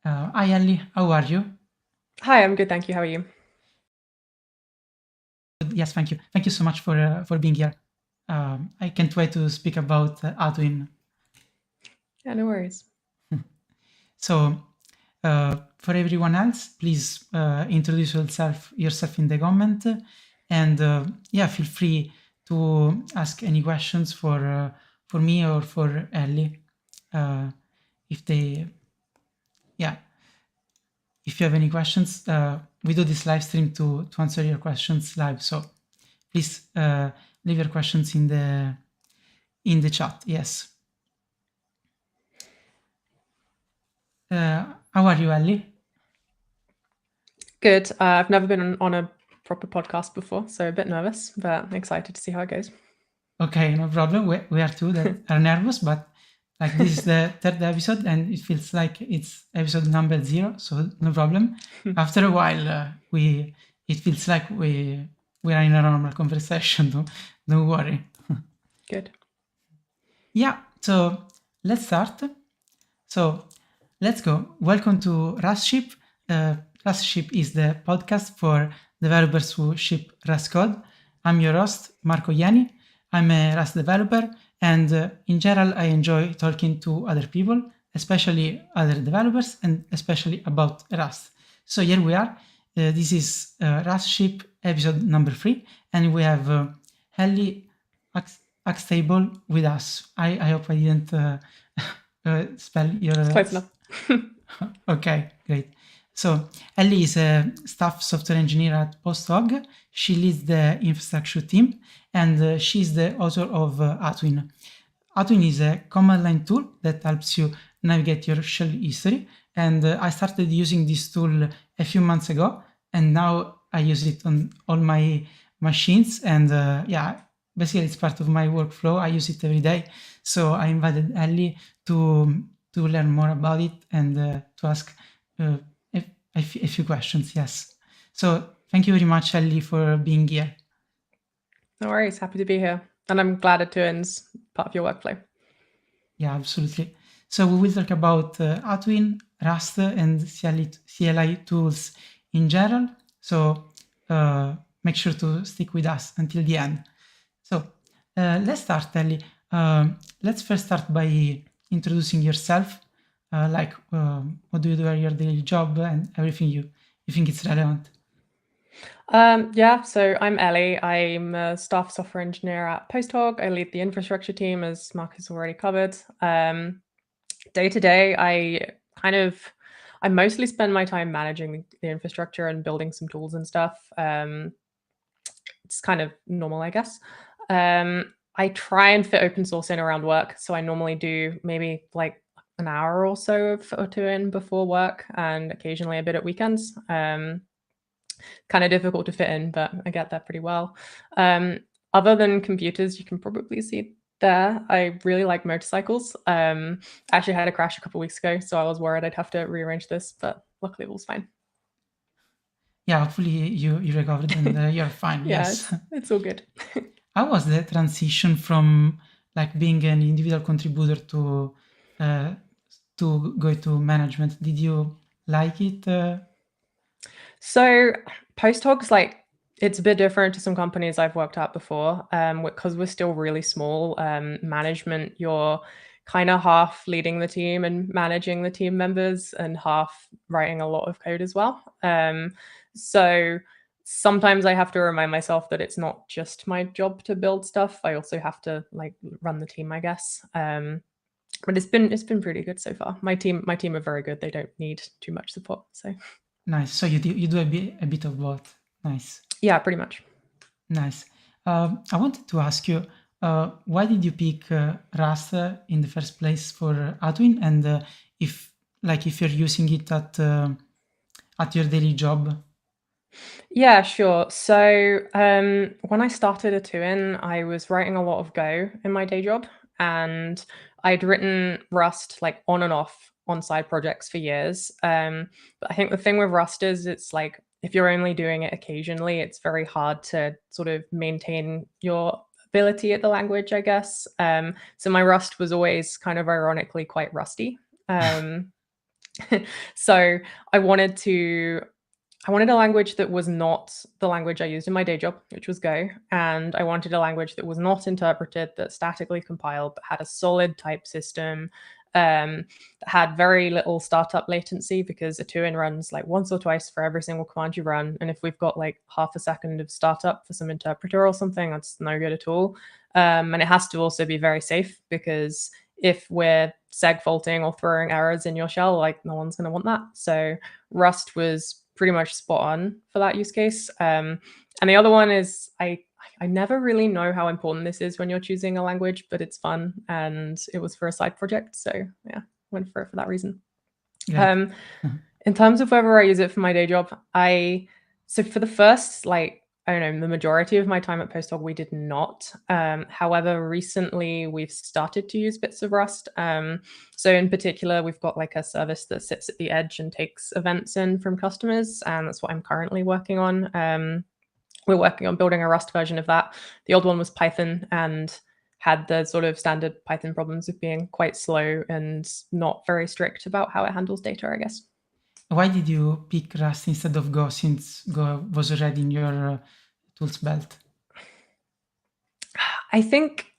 Hi Ellie, how are you? Hi, I'm good, thank you. How are you? Yes, thank you. Thank you so much for being here. I can't wait to speak about Atuin. Yeah, no worries. So, for everyone else, please introduce yourself in the comment, and yeah, feel free to ask any questions for me or for Ellie. If they, yeah, if you have any questions, we do this live stream to answer your questions live. So please leave your questions in the chat. Yes. How are you, Ellie? Good. I've never been on a proper podcast before, so a bit nervous, but excited to see how it goes. Okay, no problem. We are two that are nervous, but like this is the third episode, and it feels like it's episode number 0, so no problem. After a while, it feels like we are in a normal conversation. Don't worry. Good. Yeah. So let's start. So let's go. Welcome to RustShip. RustShip is the podcast for developers who ship Rust code. I'm your host, Marco Iani. I'm a Rust developer, and in general, I enjoy talking to other people, especially other developers, and especially about Rust. So here we are. This is RustShip episode number 3, and we have Ellie Huxtable with us. I hope I didn't spell your It's close enough. Okay, great. So Ellie is a staff software engineer at PostHog. She leads the infrastructure team, and she's the author of Atuin. Atuin is a command line tool that helps you navigate your shell history. And I started using this tool a few months ago, and now I use it on all my machines. And yeah, basically it's part of my workflow. I use it every day. So I invited Ellie to learn more about it and to ask uh, a few questions. Yes. So thank you very much, Ellie, for being here. No worries. Happy to be here. And I'm glad Atuin's part of your workflow. Yeah, absolutely. So we will talk about Atuin, Rust, and CLI tools in general. So make sure to stick with us until the end. So let's start, Ellie. Let's first start by introducing yourself, like what do you do at your daily job and everything you think it's relevant. Yeah, so I'm Ellie. I'm a staff software engineer at PostHog. I lead the infrastructure team, as Mark has already covered. Day to day, I mostly spend my time managing the infrastructure and building some tools and stuff. It's kind of normal, I guess. I try and fit open source in around work. So I normally do maybe like an hour or so of Atuin before work and occasionally a bit at weekends. Kind of difficult to fit in, but I get that pretty well. Other than computers, you can probably see there, I really like motorcycles. I actually had a crash a couple of weeks ago, so I was worried I'd have to rearrange this, but luckily it was fine. Yeah, hopefully you recovered and you're fine. Yeah, Yes. it's all good. How was the transition from like being an individual contributor uh, to go to management? Did you like it? So PostHog's like it's a bit different to some companies I've worked at before, because we're still really small. Management, you're kind of half leading the team and managing the team members, and half writing a lot of code as well. So sometimes I have to remind myself that it's not just my job to build stuff. I also have to like run the team, I guess. But it's been pretty good so far. My team are very good. They don't need too much support. So Nice. So you do a bit of both. Nice. yeah, pretty much. Nice. I wanted to ask you, why did you pick Rust in the first place for Atuin, and if you're using it at your daily job? Yeah, sure. So when I started Atuin, I was writing a lot of Go in my day job, and I'd written Rust like on and off on side projects for years. But I think the thing with Rust is it's like if you're only doing it occasionally, it's very hard to sort of maintain your ability at the language, I guess. So my Rust was always kind of ironically quite rusty. So I wanted a language that was not the language I used in my day job, which was Go. And I wanted a language that was not interpreted, that statically compiled, but had a solid type system, that had very little startup latency, because Atuin runs like once or twice for every single command you run. And if we've got like half a second of startup for some interpreter or something, that's no good at all. And it has to also be very safe, because if we're seg faulting or throwing errors in your shell, like no one's going to want that. So Rust was pretty much spot on for that use case. And the other one is I never really know how important this is when you're choosing a language, but it's fun, and it was for a side project, so yeah, went for it for that reason. Yeah. In terms of whether I use it for my day job, so for the first, like, I don't know, the majority of my time at Postdog, we did not. However, recently we've started to use bits of Rust. So in particular, we've got like a service that sits at the edge and takes events in from customers, and that's what I'm currently working on. We're working on building a Rust version of that. The old one was Python and had the sort of standard Python problems of being quite slow and not very strict about how it handles data, I guess. Why did you pick Rust instead of Go, since Go was already in your tools belt? I think,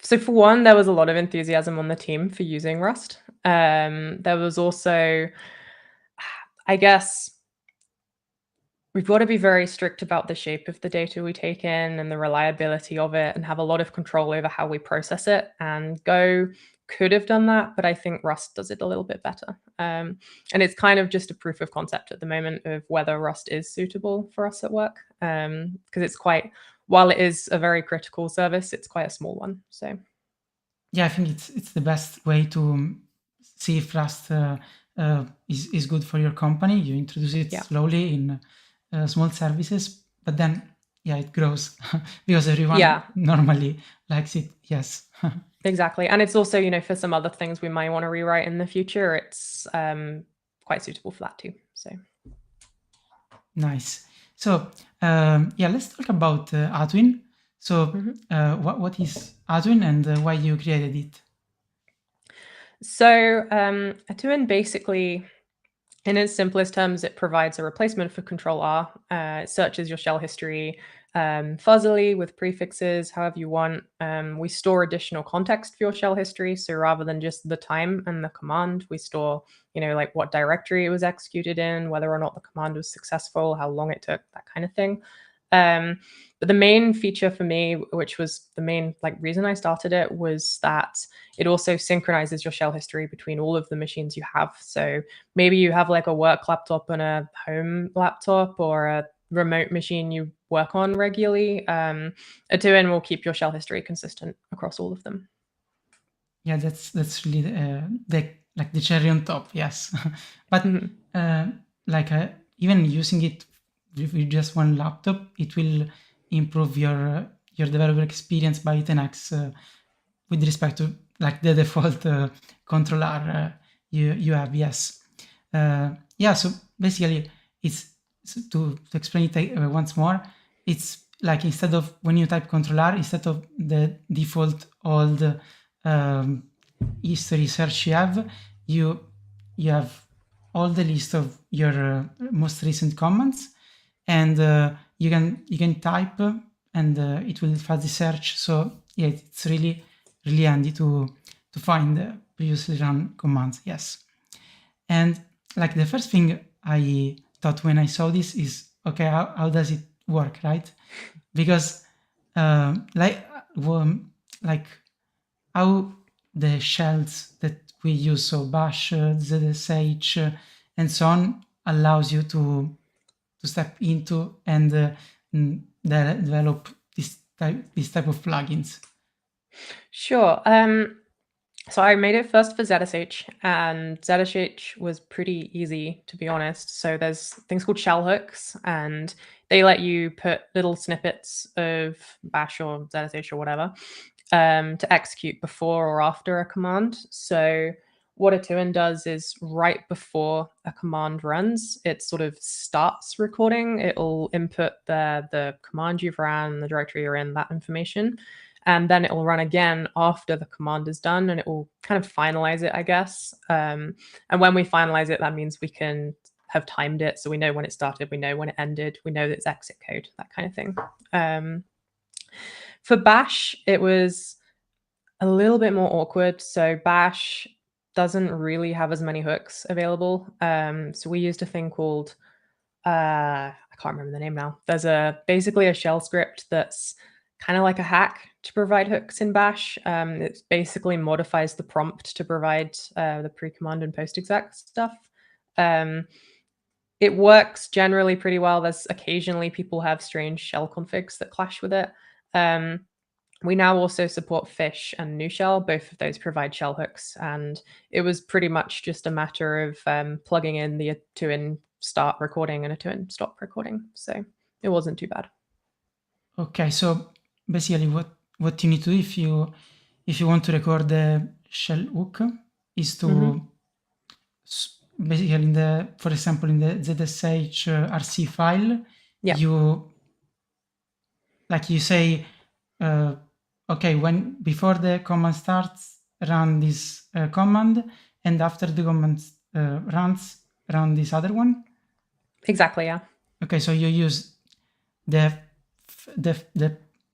so for one, there was a lot of enthusiasm on the team for using Rust. There was also, I guess, we've got to be very strict about the shape of the data we take in and the reliability of it, and have a lot of control over how we process it. And Go could have done that, but I think Rust does it a little bit better. And it's kind of just a proof of concept at the moment of whether Rust is suitable for us at work, because it's quite, while it is a very critical service, it's quite a small one. So yeah, I think it's the best way to see if Rust is good for your company. You introduce it slowly in small services, but then it grows because everyone normally likes it. Yes. Exactly. And it's also, for some other things we might want to rewrite in the future, it's quite suitable for that too. So nice. So let's talk about Atuin. So what is Atuin, and why you created it? So Atuin basically, in its simplest terms, it provides a replacement for Control+R. It searches your shell history fuzzily with prefixes, however you want. We store additional context for your shell history. So rather than just the time and the command, we store, like what directory it was executed in, whether or not the command was successful, how long it took, that kind of thing. But the main feature for me, which was the main reason I started it, was that it also synchronizes your shell history between all of the machines you have. So maybe you have like a work laptop and a home laptop, or a remote machine you work on regularly. Atuin will keep your shell history consistent across all of them. Yeah, that's really the cherry on top. Yes, but even using it with just one laptop, it will improve your developer experience by 10x with respect to the default controller you have. Yes. So basically, it's to explain it once more. It's like, instead of, when you type controller, instead of the default old history search you have all the list of your most recent comments, and you can type, and it will fuzzy search. So it's really handy to find previously run commands. Yes. And the first thing I thought when I saw this is, okay, how does it work, right? Because how the shells that we use, so bash, zsh, and so on, allows you to step into and develop this type of plugins. Sure. So I made it first for ZSH, and ZSH was pretty easy, to be honest. So there's things called shell hooks, and they let you put little snippets of bash or ZSH or whatever to execute before or after a command. So what Atuin does is, right before a command runs, it sort of starts recording. It'll input the command you've ran, the directory you're in, that information. and then it will run again after the command is done, and it will kind of finalize it, I guess. And when we finalize it, that means we can have timed it, so we know when it started, we know when it ended, we know that it's exit code, that kind of thing. For Bash, it was a little bit more awkward. So Bash doesn't really have as many hooks available. So we used a thing called, I can't remember the name now. There's basically a shell script that's kind of like a hack to provide hooks in Bash. It basically modifies the prompt to provide the pre-command and post-exec stuff. It works generally pretty well. There's occasionally people have strange shell configs that clash with it. We now also support Fish and New Shell. Both of those provide shell hooks, and it was pretty much just a matter of plugging in the Atuin start recording and Atuin stop recording. So it wasn't too bad. Okay, so basically what you need to do if you want to record the shell hook is to basically for example in the ZSH RC file, you say okay, before the command starts, run this command, and after the command runs, run this other one. Exactly, yeah. Okay, so you use the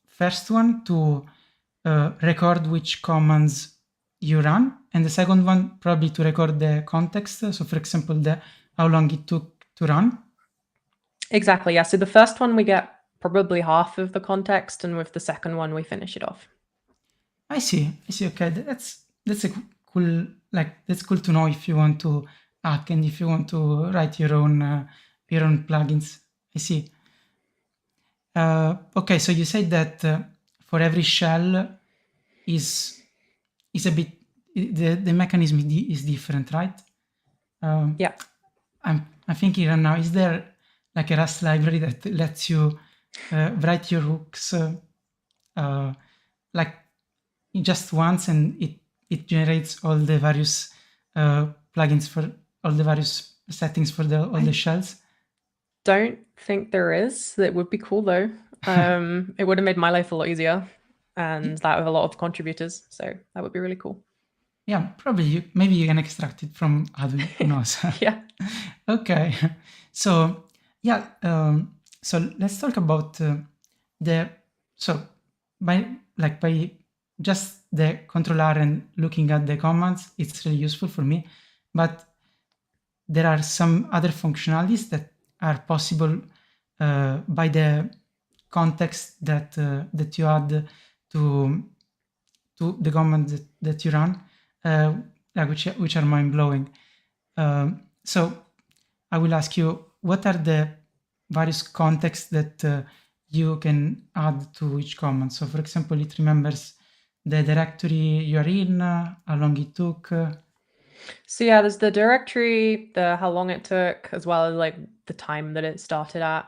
first one to record which commands you run, and the second one probably to record the context. So, for example, how long it took to run. Exactly, yeah. So the first one we get probably half of the context, and with the second one we finish it off. I see. Okay, that's a cool. That's cool to know if you want to hack and if you want to write your own plugins. I see. Okay, so you said that for every shell is a bit the mechanism is different, right? Yeah. I'm thinking right now, is there like a Rust library that lets you write your hooks like just once, and it generates all the various plugins for all the various settings for all the shells? Don't think there is. That would be cool though. It would have made my life a lot easier, and that with a lot of contributors. So that would be really cool. Yeah, probably maybe you can extract it from Atuin. Who knows? Yeah. Okay. So yeah. So let's talk about by just the control R and looking at the commands, it's really useful for me. But there are some other functionalities that are possible by the context that you add to the command that you run, which are mind-blowing. So I will ask you, what are the various contexts that you can add to each command? So for example, it remembers the directory you're in, how long it took. So yeah, there's the directory, how long it took, as well as like the time that it started at.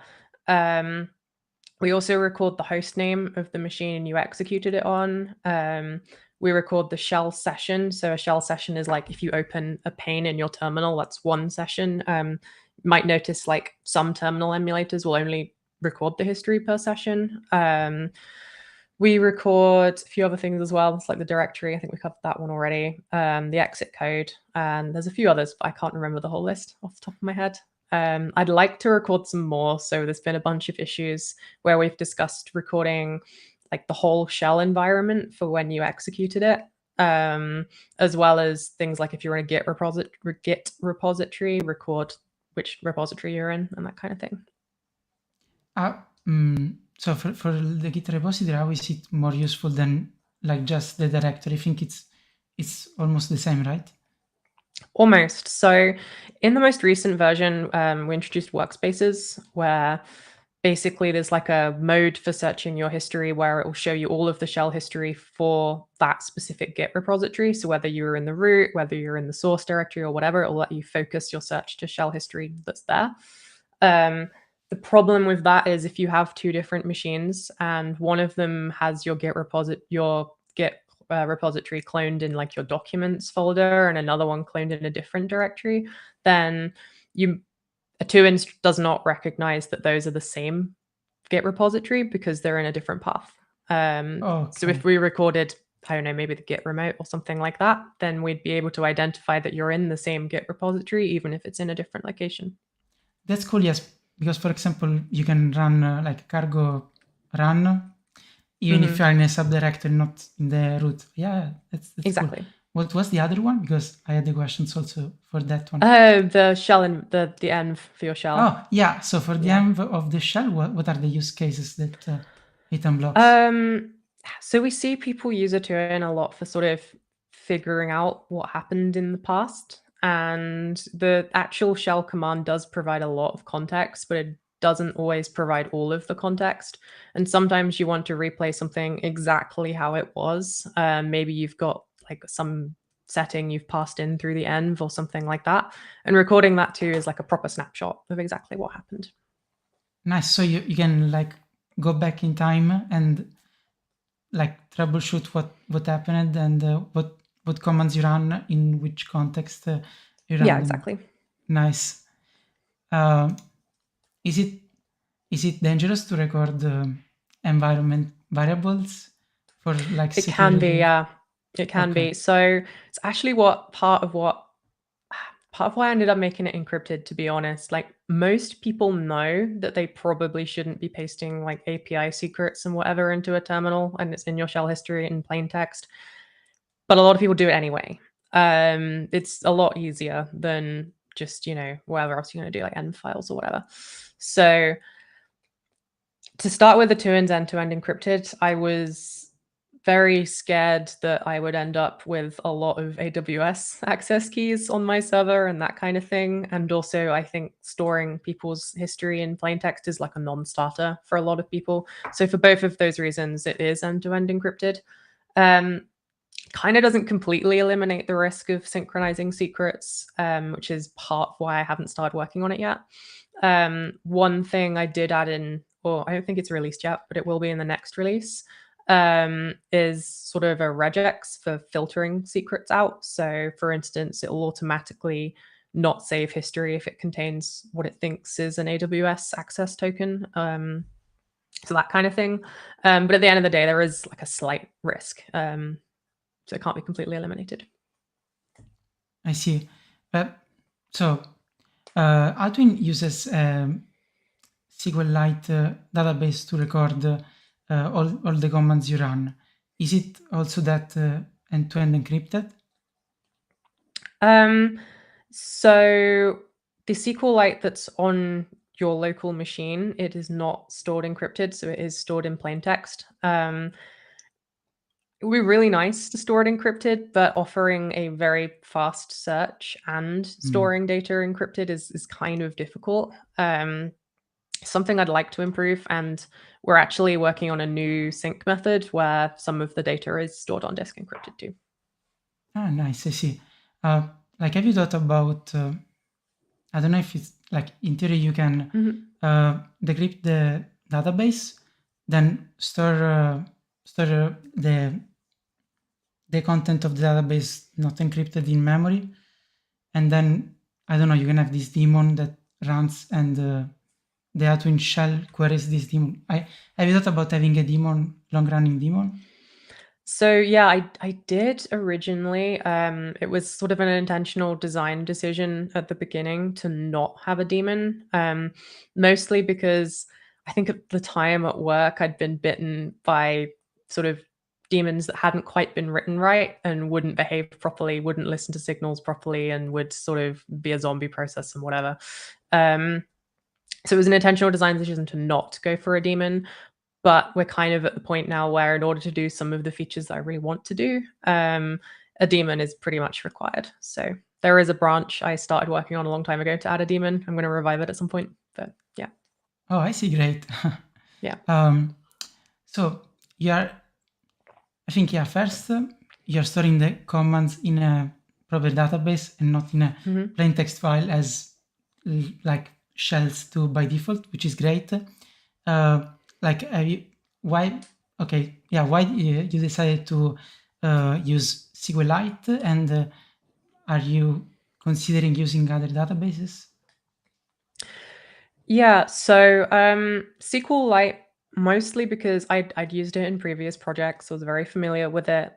We also record the host name of the machine you executed it on. We record the shell session. So a shell session is like if you open a pane in your terminal, that's one session. You might notice like some terminal emulators will only record the history per session. We record a few other things as well. It's like the directory. I think we covered that one already. The exit code, and there's a few others, but I can't remember the whole list off the top of my head. I'd like to record some more. So there's been a bunch of issues where we've discussed recording like the whole shell environment for when you executed it, as well as things like if you're in a Git repository, record which repository you're in and that kind of thing. So for the Git repository, how is it more useful than like just the directory? I think it's almost the same, right? Almost. So in the most recent version, we introduced workspaces where basically there's like a mode for searching your history where it will show you all of the shell history for that specific Git repository. So whether you're in the root, whether you're in the source directory or whatever, it will let you focus your search to shell history that's there. The problem with that is if you have two different machines and one of them has your Git repository cloned in like your documents folder and another one cloned in a different directory, then Atuin does not recognize that those are the same Git repository because they're in a different path. So if we recorded, I don't know, maybe the Git remote or something like that, then we'd be able to identify that you're in the same Git repository, even if it's in a different location. That's cool, yes, because for example, you can run like cargo run, even if you are in a subdirectory, not in the root. Yeah, that's exactly cool. What was the other one? Because I had the questions also for that one. The shell and the env for your shell. Oh, yeah. So for the env of the shell, what are the use cases that it unblocks? So we see people use Atuin a lot for sort of figuring out what happened in the past. And the actual shell command does provide a lot of context, but it doesn't always provide all of the context. And sometimes you want to replay something exactly how it was. Maybe you've got like some setting you've passed in through the env or something like that. And recording that too is like a proper snapshot of exactly what happened. Nice. So you can like go back in time and like troubleshoot what happened and what commands you run in which context you run Yeah, them. exactly. Nice. Is it dangerous to record environment variables for like It security? can be, yeah. It can be. So it's actually part of why I ended up making it encrypted, to be honest. Like most people know that they probably shouldn't be pasting like API secrets and whatever into a terminal and it's in your shell history in plain text. But a lot of people do it anyway. It's a lot easier than just, whatever else you're going to do, like env files or whatever. So to start with, Atuin's end-to-end encrypted, I was very scared that I would end up with a lot of AWS access keys on my server and that kind of thing. And also, I think storing people's history in plain text is like a non-starter for a lot of people. So for both of those reasons, it is end-to-end encrypted. Kind of doesn't completely eliminate the risk of synchronizing secrets, which is part of why I haven't started working on it yet. One thing I did add in, or I don't think it's released yet, but it will be in the next release, is sort of a regex for filtering secrets out. So for instance, it will automatically not save history if it contains what it thinks is an AWS access token. So that kind of thing. But at the end of the day, there is like a slight risk. So it can't be completely eliminated. I see. So Atuin uses SQLite database to record all the commands you run. Is it also that end-to-end encrypted? So the SQLite that's on your local machine, it is not stored encrypted, so it is stored in plain text. It would be really nice to store it encrypted, but offering a very fast search and storing data encrypted is kind of difficult. Something I'd like to improve, and we're actually working on a new sync method where some of the data is stored on disk encrypted too. Ah, nice, I see. Like, have you thought about, I don't know if it's like, in theory you can decrypt the database, then store the content of the database not encrypted in memory, and then, I don't know, you can have this daemon that runs and the Atuin shell queries this daemon. Have you thought about having a daemon, long-running daemon? So yeah, I did originally. It was sort of an intentional design decision at the beginning to not have a daemon, mostly because I think at the time at work I'd been bitten by sort of daemons that hadn't quite been written right and wouldn't behave properly, wouldn't listen to signals properly, and would sort of be a zombie process and whatever. So it was an intentional design decision to not go for a daemon. But we're kind of at the point now where in order to do some of the features that I really want to do, a daemon is pretty much required. So there is a branch I started working on a long time ago to add a daemon. I'm going to revive it at some point, but yeah. Oh, I see, great. Yeah. So I think, first you're storing the commands in a proper database and not in a plain text file as like shells do by default, which is great. Why you decided to use SQLite, and are you considering using other databases? Yeah, so SQLite Mostly because I'd used it in previous projects, I was very familiar with it.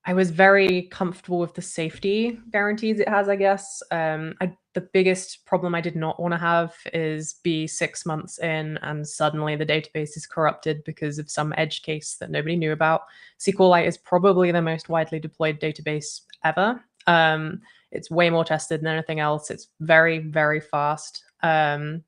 I was very comfortable with the safety guarantees it has, I guess. The biggest problem I did not want to have is be 6 months in and suddenly the database is corrupted because of some edge case that nobody knew about. SQLite is probably the most widely deployed database ever. It's way more tested than anything else. It's very, very fast. And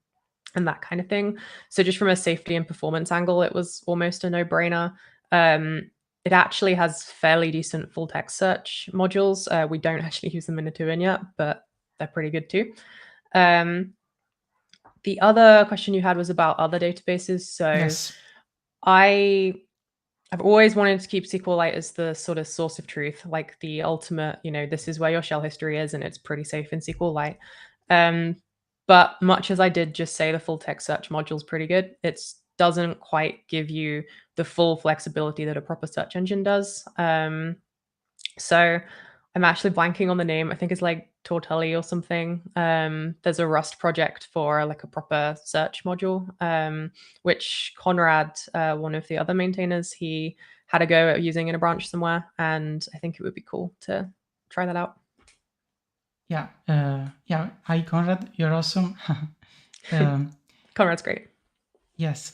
that kind of thing. So just from a safety and performance angle, it was almost a no-brainer. It actually has fairly decent full text search modules. We don't actually use them in Atuin yet, but they're pretty good too. The other question you had was about other databases. So Yes. I've always wanted to keep SQLite as the sort of source of truth, like the ultimate, this is where your shell history is and it's pretty safe in SQLite. But much as I did just say the full text search module is pretty good, it doesn't quite give you the full flexibility that a proper search engine does. So I'm actually blanking on the name. I think it's like Tortelli or something. There's a Rust project for like a proper search module, which Conrad, one of the other maintainers, he had a go at using in a branch somewhere. And I think it would be cool to try that out. Yeah. Yeah. Hi, Conrad. You're awesome. Conrad's great. Yes.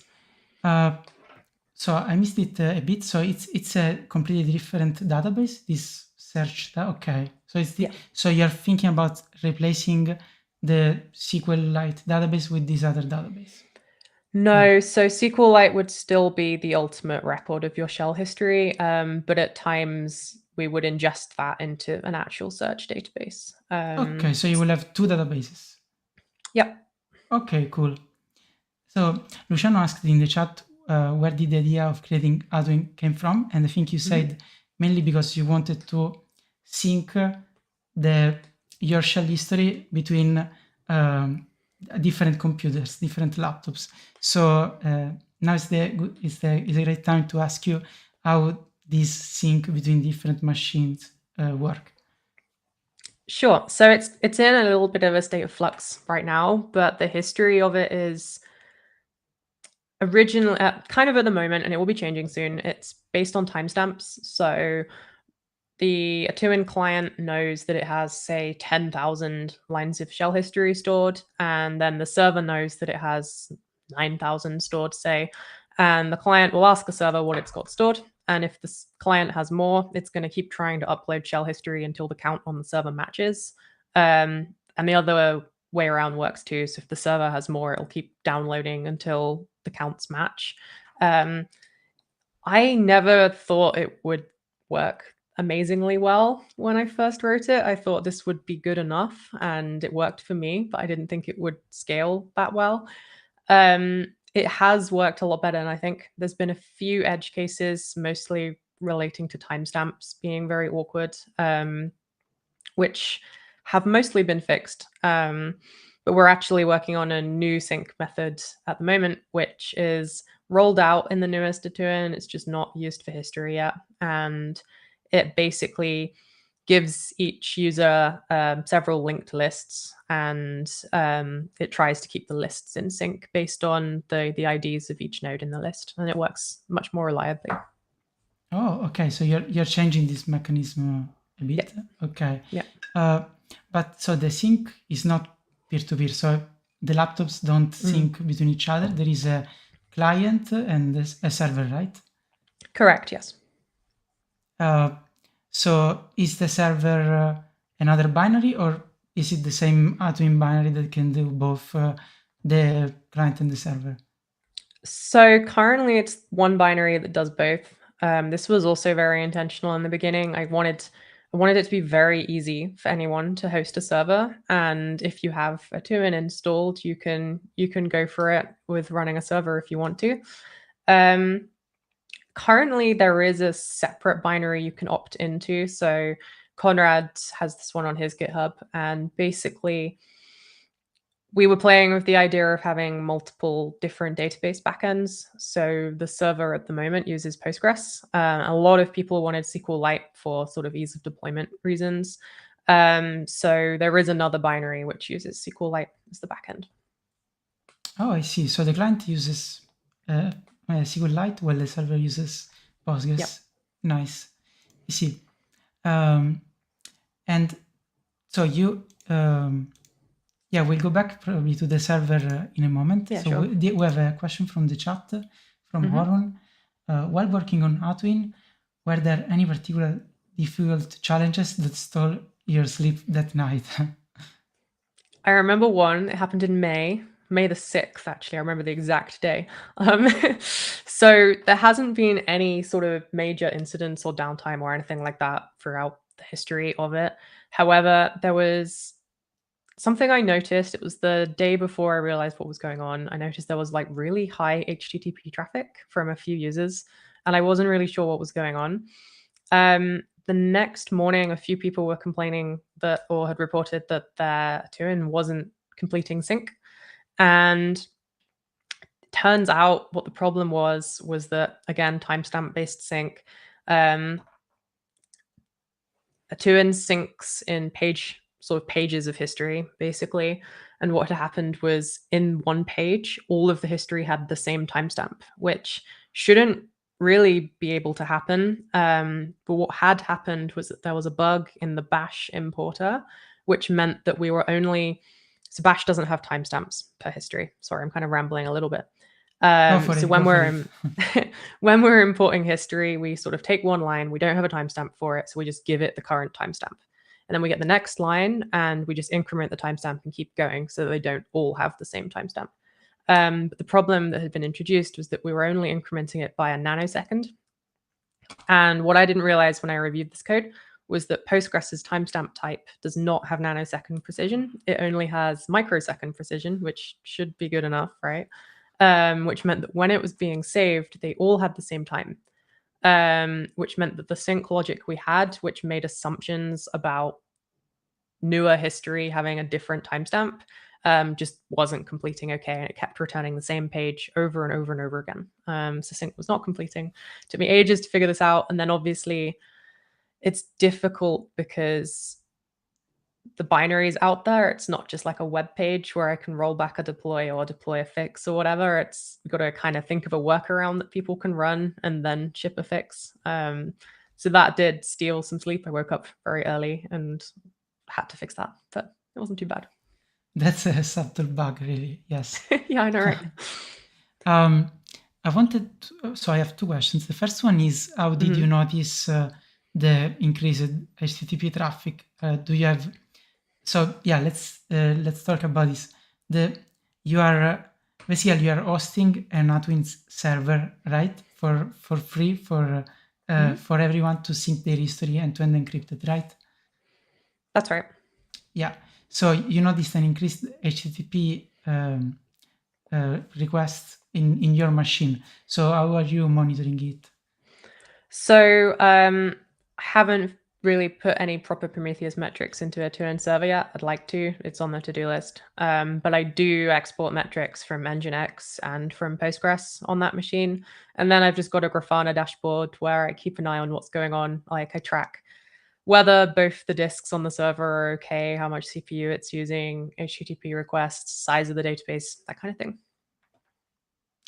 So I missed it a bit. So it's a completely different database. This search. Okay. So it's so you're thinking about replacing the SQLite database with this other database. No, so SQLite would still be the ultimate record of your shell history, but at times we would ingest that into an actual search database. Okay, so you will have two databases. Yep. Okay, cool. So Luciano asked in the chat, where did the idea of creating Atuin came from? And I think you said mainly because you wanted to sync your shell history between different computers, different laptops. So now is a great time to ask you how this sync between different machines work. Sure. So it's in a little bit of a state of flux right now, but the history of it is originally kind of at the moment, and it will be changing soon. It's based on timestamps. So the Atuin client knows that it has, say, 10,000 lines of shell history stored, and then the server knows that it has 9,000 stored, say, and the client will ask the server what it's got stored. And if the client has more, it's going to keep trying to upload shell history until the count on the server matches. And the other way around works too. So if the server has more, it'll keep downloading until the counts match. I never thought it would work amazingly well when I first wrote it. I thought this would be good enough and it worked for me, but I didn't think it would scale that well. It has worked a lot better, and I think there's been a few edge cases, mostly relating to timestamps being very awkward, which have mostly been fixed. But we're actually working on a new sync method at the moment, which is rolled out in the newest Atuin. It's just not used for history yet. And it basically gives each user several linked lists, and it tries to keep the lists in sync based on the IDs of each node in the list, and it works much more reliably. Oh, okay. So you're changing this mechanism a bit. Yeah. Okay. Yeah. But so the sync is not peer-to-peer. So the laptops don't sync between each other. There is a client and a server, right? Correct. Yes. So is the server another binary, or is it the same Atuin binary that can do both the client and the server? So currently it's one binary that does both. This was also very intentional in the beginning. I wanted it to be very easy for anyone to host a server. And if you have Atuin installed, you can go for it with running a server if you want to. Currently, there is a separate binary you can opt into. So Conrad has this one on his GitHub, and basically we were playing with the idea of having multiple different database backends. So the server at the moment uses Postgres. A lot of people wanted SQLite for sort of ease of deployment reasons. So there is another binary which uses SQLite as the backend. Oh, I see. So the client uses SQLite while the server uses Postgres. Yep. Nice. I see. And so you, yeah, we'll go back probably to the server in a moment. Yeah, so sure. we have a question from the chat from Horun. While working on Atuin, were there any particular difficult challenges that stole your sleep that night? I remember one. It happened in May the 6th, actually. I remember the exact day. So there hasn't been any sort of major incidents or downtime or anything like that throughout the history of it. However, there was something I noticed. It was the day before I realized what was going on. I noticed there was like really high HTTP traffic from a few users, and I wasn't really sure what was going on. The next morning, a few people were complaining that, or had reported that their Atuin wasn't completing sync. And it turns out what the problem was that, again, timestamp based sync, Atuin syncs in pages of history, basically. And what had happened was in one page, all of the history had the same timestamp, which shouldn't really be able to happen. But what had happened was that there was a bug in the bash importer, which meant that we were only, so bash doesn't have timestamps per history. Sorry, I'm kind of rambling a little bit. So when we're importing history, we sort of take one line, we don't have a timestamp for it, so we just give it the current timestamp. And then we get the next line and we just increment the timestamp and keep going so that they don't all have the same timestamp. But the problem that had been introduced was that we were only incrementing it by a nanosecond. And what I didn't realize when I reviewed this code was that Postgres's timestamp type does not have nanosecond precision. It only has microsecond precision, which should be good enough, right? Which meant that when it was being saved, they all had the same time, which meant that the sync logic we had, which made assumptions about newer history having a different timestamp, just wasn't completing okay, and it kept returning the same page over and over and over again. So sync was not completing. It took me ages to figure this out, and then obviously it's difficult because the binaries out there, it's not just like a web page where I can roll back a deploy or deploy a fix or whatever. It's got to kind of think of a workaround that people can run and then ship a fix. So that did steal some sleep. I woke up very early and had to fix that, but it wasn't too bad. That's a subtle bug, really. Yes. Yeah, I know, right? I wanted to, so I have two questions. The first one is, how did you notice the increased HTTP traffic? Do you have, so yeah, let's talk about this. You are basically you are hosting an Atuin server, right? For free for everyone to sync their history and to end encrypted, right? That's right. Yeah. So you noticed an increased HTTP request in your machine. So how are you monitoring it? So I haven't really put any proper Prometheus metrics into a Atuin server yet. I'd like to. It's on the to-do list. But I do export metrics from Nginx and from Postgres on that machine. And then I've just got a Grafana dashboard where I keep an eye on what's going on. Like I track whether both the disks on the server are okay, how much CPU it's using, HTTP requests, size of the database, that kind of thing.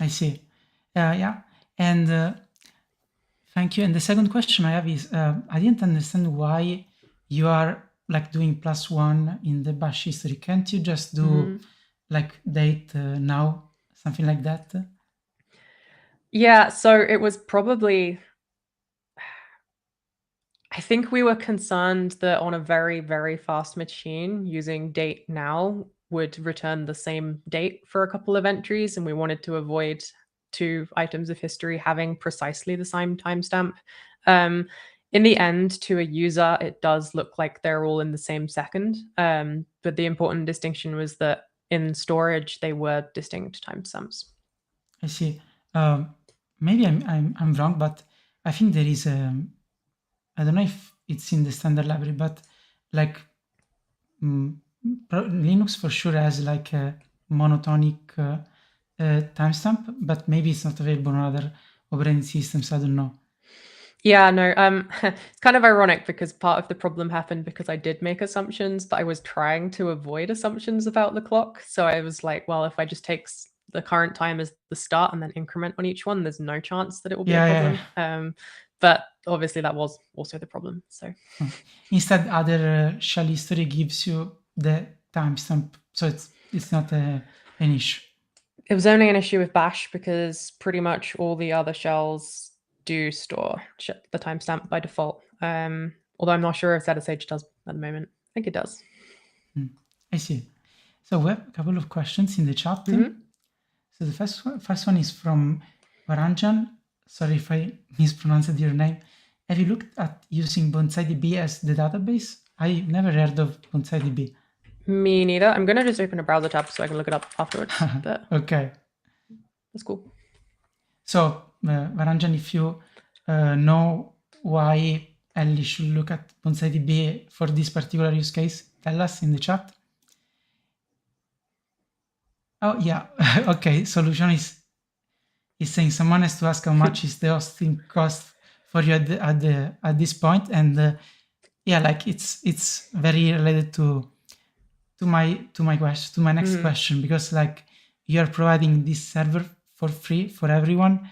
I see. Yeah. And thank you. And the second question I have is, I didn't understand why you are like doing +1 in the bash history. Can't you just do like date now, something like that? Yeah, so it was probably, I think we were concerned that on a very, very fast machine, using date now would return the same date for a couple of entries, and we wanted to avoid two items of history having precisely the same timestamp. In the end, to a user, it does look like they're all in the same second, but the important distinction was that in storage, they were distinct timestamps. I see. Maybe I'm wrong, but I think there is I don't know if it's in the standard library, but like Linux for sure has like a monotonic timestamp, but maybe it's not available on other operating systems. I don't know. Yeah, no, it's kind of ironic because part of the problem happened because I did make assumptions, but I was trying to avoid assumptions about the clock. So I was like, well, if I just take the current time as the start and then increment on each one, there's no chance that it will be a problem. But obviously that was also the problem. So instead, other shell history gives you the timestamp, so it's not an issue. It was only an issue with Bash because pretty much all the other shells do store the timestamp by default. Although I'm not sure if ZSH does at the moment. I think it does. I see. So we have a couple of questions in the chat. So the first one is from Varanjan. Sorry if I mispronounced your name. Have you looked at using BonsaiDB as the database? I never heard of BonsaiDB. Me neither. I'm going to just open a browser tab so I can look it up afterwards. But okay. That's cool. So, Varanjan, if you know why Ellie should look at BonsaiDB for this particular use case, tell us in the chat. Oh, yeah. Okay. Solution is saying someone has to ask how much is the hosting cost for you at this point, and yeah, like it's very related to my next question, because like you're providing this server for free for everyone,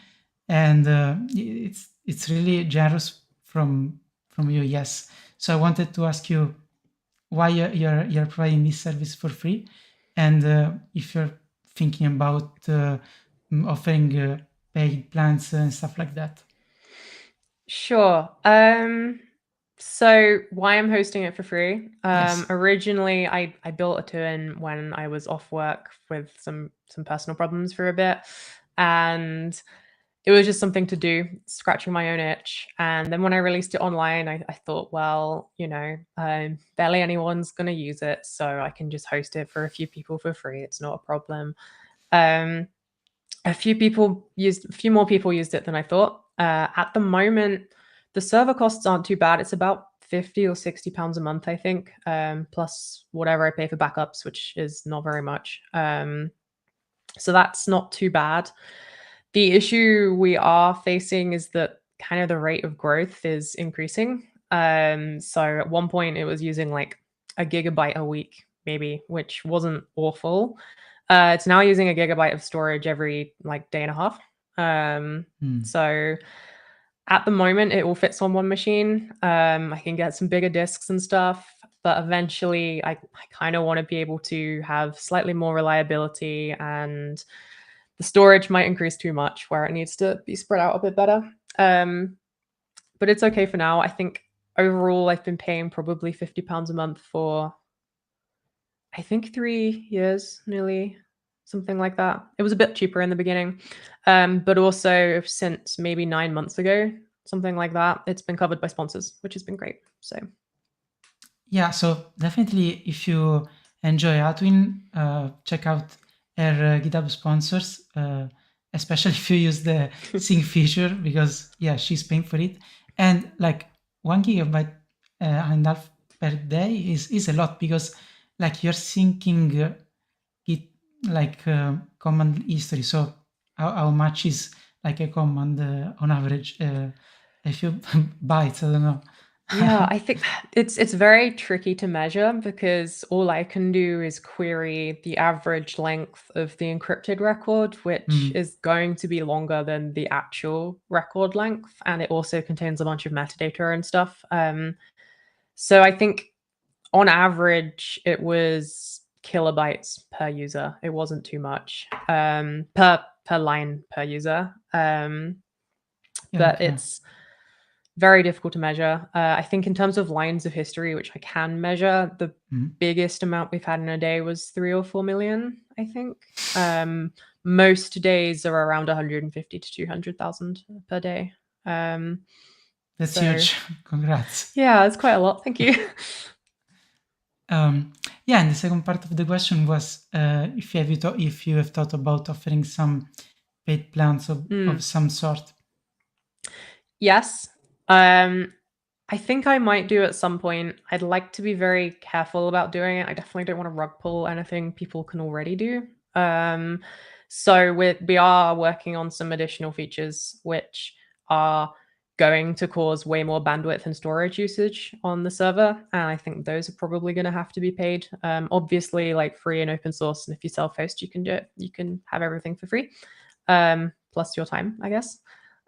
and it's really generous from you. Yes. So I wanted to ask you why you're providing this service for free, and if you're thinking about offering paid plans and stuff like that. Sure. So why I'm hosting it for free? Yes. Originally, I built Atuin when I was off work with some personal problems for a bit, and it was just something to do, scratching my own itch. And then when I released it online, I thought, well, you know, barely anyone's going to use it, so I can just host it for a few people for free. It's not a problem. A few more people used it than I thought. At the moment, the server costs aren't too bad. It's about £50 or £60 a month, I think, plus whatever I pay for backups, which is not very much. So that's not too bad. The issue we are facing is that kind of the rate of growth is increasing. So at one point it was using like a gigabyte a week, maybe, which wasn't awful. It's now using a gigabyte of storage every like day and a half. So at the moment it all fits on one machine. I can get some bigger disks and stuff, but eventually I kind of want to be able to have slightly more reliability, and the storage might increase too much where it needs to be spread out a bit better. But it's okay for now. I think overall I've been paying probably £50 a month for, I think, 3 years, nearly, something like that. It was a bit cheaper in the beginning, but also since maybe 9 months ago, something like that, it's been covered by sponsors, which has been great. So yeah, so definitely if you enjoy Atuin, check out her GitHub sponsors, especially if you use the sync feature, because yeah, she's paying for it. And like 1 gigabyte and a half per day is a lot, because like you're syncing Git like command history. So how much is like a command on average? A few bytes, I don't know. Yeah, I think it's very tricky to measure, because all I can do is query the average length of the encrypted record, which is going to be longer than the actual record length, and it also contains a bunch of metadata and stuff. So I think on average it was kilobytes per user. It wasn't too much per line per user. But it's very difficult to measure. I think in terms of lines of history, which I can measure, the biggest amount we've had in a day was 3 or 4 million, I think. Most days are around 150 to 200,000 per day. That's huge. Congrats. Yeah, it's quite a lot. Thank you. Yeah, and the second part of the question was if you have thought about offering some paid plans of some sort. Yes. I think I might do at some point. I'd like to be very careful about doing it. I definitely don't want to rug pull anything people can already do. So we are working on some additional features which are going to cause way more bandwidth and storage usage on the server. And I think those are probably going to have to be paid. Obviously, like free and open source. And if you self-host, you can do it. You can have everything for free, plus your time, I guess.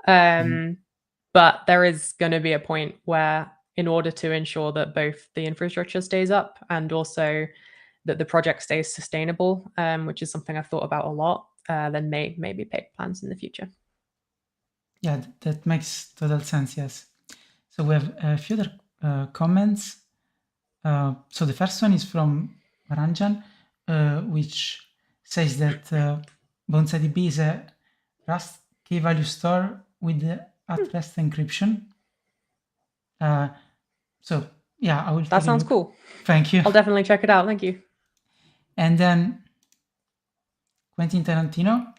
But there is going to be a point where, in order to ensure that both the infrastructure stays up and also that the project stays sustainable, which is something I've thought about a lot, then maybe paid plans in the future. Yeah, that makes total sense, yes. So we have a few other comments. So the first one is from Ranjan, which says that BoneSideDB is a Rust key-value store with the at-rest encryption. So yeah, I will. That sounds cool. Thank you. I'll definitely check it out. Thank you. And then Quentin Tarantino,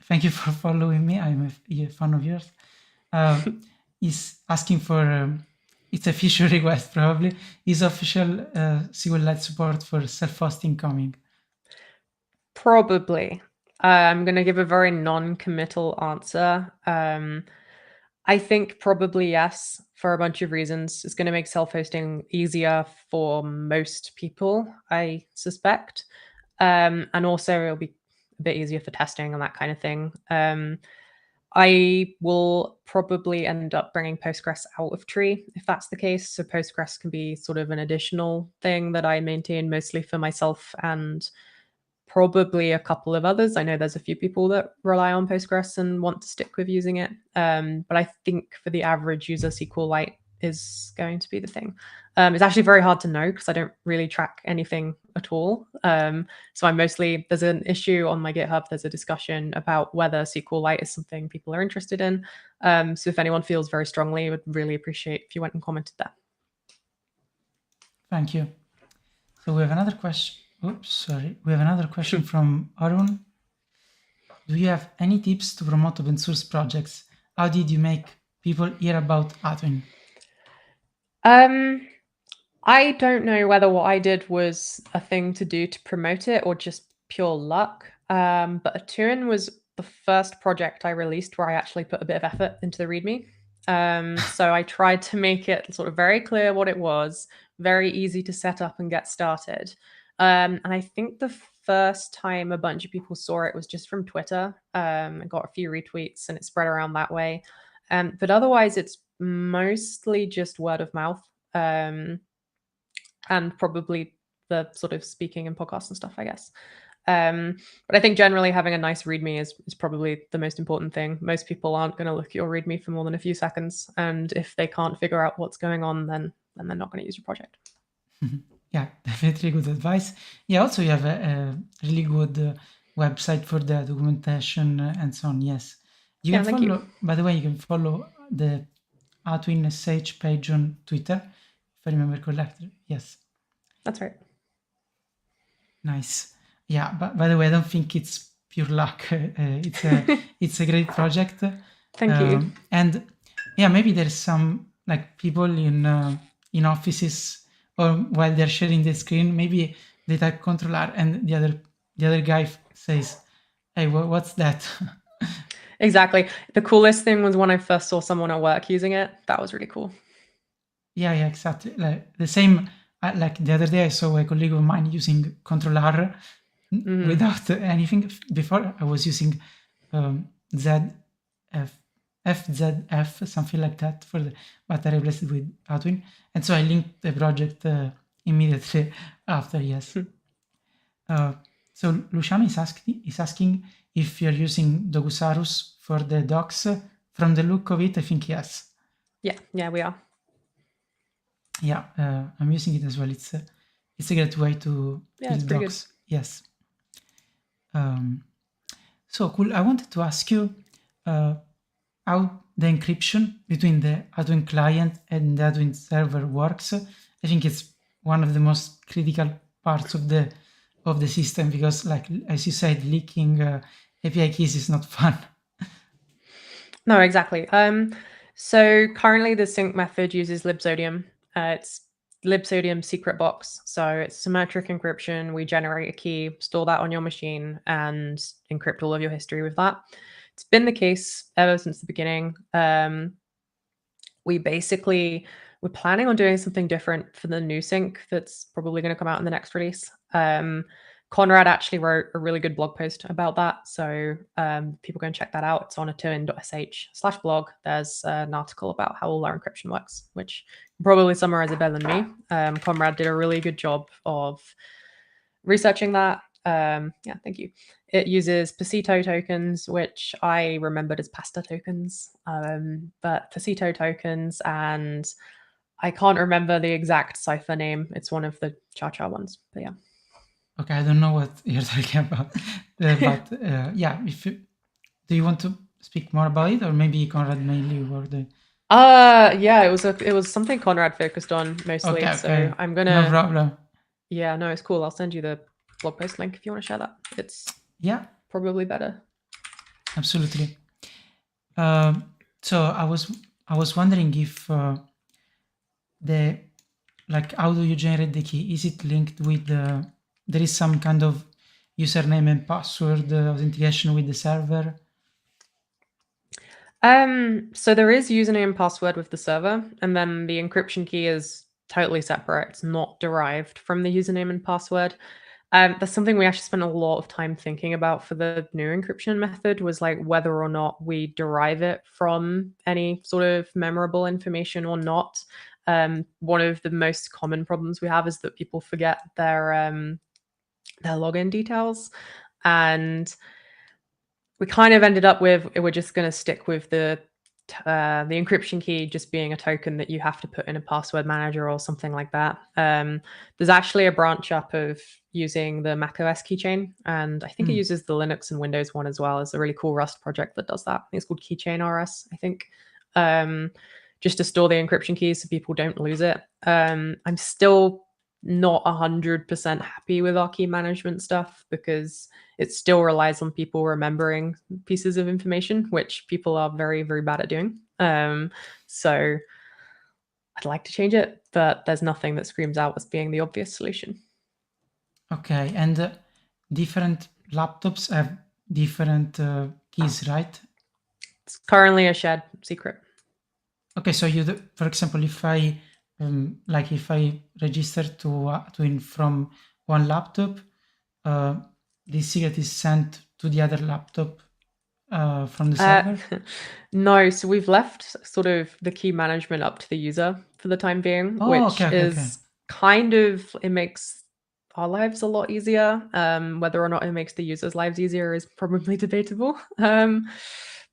thank you for following me. I'm a fan of yours. Is asking for, it's a feature request probably, is official SQLite support for self-hosting coming? Probably. I'm going to give a very non-committal answer. I think probably yes, for a bunch of reasons. It's going to make self-hosting easier for most people, I suspect. And also it'll be a bit easier for testing and that kind of thing. I will probably end up bringing Postgres out of tree if that's the case. So Postgres can be sort of an additional thing that I maintain mostly for myself and probably a couple of others. I know there's a few people that rely on Postgres and want to stick with using it. But I think for the average user, SQLite is going to be the thing. It's actually very hard to know because I don't really track anything at all. So I'm mostly, there's an issue on my GitHub, there's a discussion about whether SQLite is something people are interested in. So if anyone feels very strongly, I would really appreciate if you went and commented there. Thank you. So we have another question. Oops, sorry. We have another question from Arun. Do you have any tips to promote open source projects? How did you make people hear about Atuin? I don't know whether what I did was a thing to do to promote it or just pure luck. But Atuin was the first project I released where I actually put a bit of effort into the README. So I tried to make it sort of very clear what it was, very easy to set up and get started. And I think the first time a bunch of people saw it was just from Twitter. I got a few retweets and it spread around that way. But otherwise, it's mostly just word of mouth. And probably the sort of speaking and podcasts and stuff, I guess. But I think generally having a nice README is probably the most important thing. Most people aren't going to look at your README for more than a few seconds. And if they can't figure out what's going on, then they're not going to use your project. Yeah, definitely good advice. Yeah, also you have a really good website for the documentation and so on. Yes. You can follow, by the way, you can follow the Atuin SH page on Twitter, if I remember correctly. Yes. That's right. Nice. Yeah, but by the way, I don't think it's pure luck. It's a great project. Thank you. And yeah, maybe there's some like people in offices or while they're sharing the screen, maybe they type Ctrl+R and the other guy says, "Hey, what's that?" Exactly. The coolest thing was when I first saw someone at work using it. That was really cool. Yeah, exactly. Like the same. Like the other day, I saw a colleague of mine using Ctrl+R without anything. Before I was using FZF, something like that but I replaced it with Atuin. And so I linked the project immediately after, yes. So Luciano is asking if you're using Dogusaurus for the docs. From the look of it, I think yes. Yeah, we are. Yeah, I'm using it as well. It's a great way to build docs. Good. Yes. So cool. I wanted to ask you how the encryption between the Atuin client and the Atuin server works. I think it's one of the most critical parts of the system because, like as you said, leaking API keys is not fun. No, exactly. So currently the sync method uses libsodium. It's libsodium secret box. So it's symmetric encryption. We generate a key, store that on your machine, and encrypt all of your history with that. It's been the case ever since the beginning. we're planning on doing something different for the new sync that's probably going to come out in the next release. Conrad actually wrote a really good blog post about that, so people go and check that out. It's on atuin.sh/blog. There's an article about how all our encryption works, which probably summarize it better than me. Conrad did a really good job of researching that. Yeah, thank you. It uses Pasito tokens, which I remembered as pasta tokens, but Pasito tokens, and I can't remember the exact cipher name. It's one of the cha-cha ones, but yeah. Okay, I don't know what you're talking about, but yeah, do you want to speak more about it, or maybe Conrad mainly or the? Yeah, it was something Conrad focused on mostly. Okay, so I'm gonna. No problem. Yeah, no, it's cool. I'll send you the blog post link if you want to share that. It's probably better. Absolutely. So I was wondering if how do you generate the key? Is it linked with there is some kind of username and password authentication with the server? So there is username and password with the server, and then the encryption key is totally separate. It's not derived from the username and password. That's something we actually spent a lot of time thinking about for the new encryption method, was like whether or not we derive it from any sort of memorable information or not. One of the most common problems we have is that people forget their login details, and we kind of ended up with, we're just going to stick with the encryption key just being a token that you have to put in a password manager or something like that. There's actually a branch up of using the macOS keychain, and I think it uses the Linux and Windows one as well. It's a really cool Rust project that does that. I think it's called Keychain RS, I think, just to store the encryption keys so people don't lose it. I'm still not 100% happy with our key management stuff because it still relies on people remembering pieces of information, which people are very, very bad at doing. So I'd like to change it, but there's nothing that screams out as being the obvious solution. Okay, and different laptops have different keys, right? It's currently a shared secret. Okay, so for example, if I if I register to Atuin from one laptop, this secret is sent to the other laptop from the server? No, so we've left sort of the key management up to the user for the time being, which is kind of, it makes our lives a lot easier. Whether or not it makes the users' lives easier is probably debatable.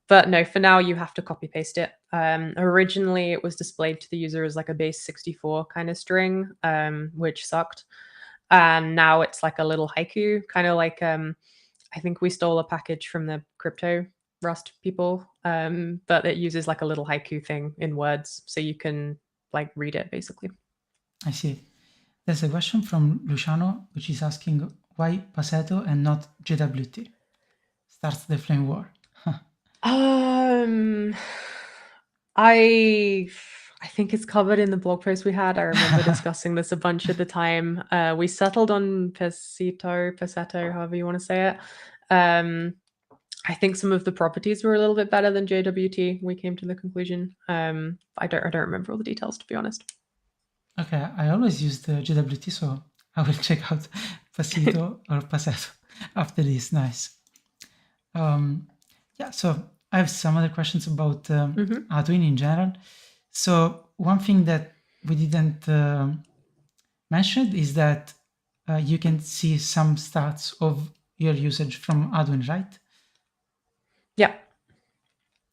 But no, for now, you have to copy paste it. Originally, it was displayed to the user as like a base 64 kind of string, which sucked. And now it's like a little haiku, kind of like, I think we stole a package from the crypto Rust people, but it uses like a little haiku thing in words, so you can like read it basically. I see. There's a question from Luciano, which is asking why Passeto and not JWT? Starts the flame war. I think it's covered in the blog post we had. I remember discussing this a bunch at the time. We settled on Passeto, however you want to say it. I think some of the properties were a little bit better than JWT. We came to the conclusion. I don't remember all the details, to be honest. Okay, I always use the JWT, so I will check out Pasito or Passeto after this. Nice. Yeah, so I have some other questions about Atuin in general. So one thing that we didn't mention is that you can see some stats of your usage from Atuin, right? Yeah.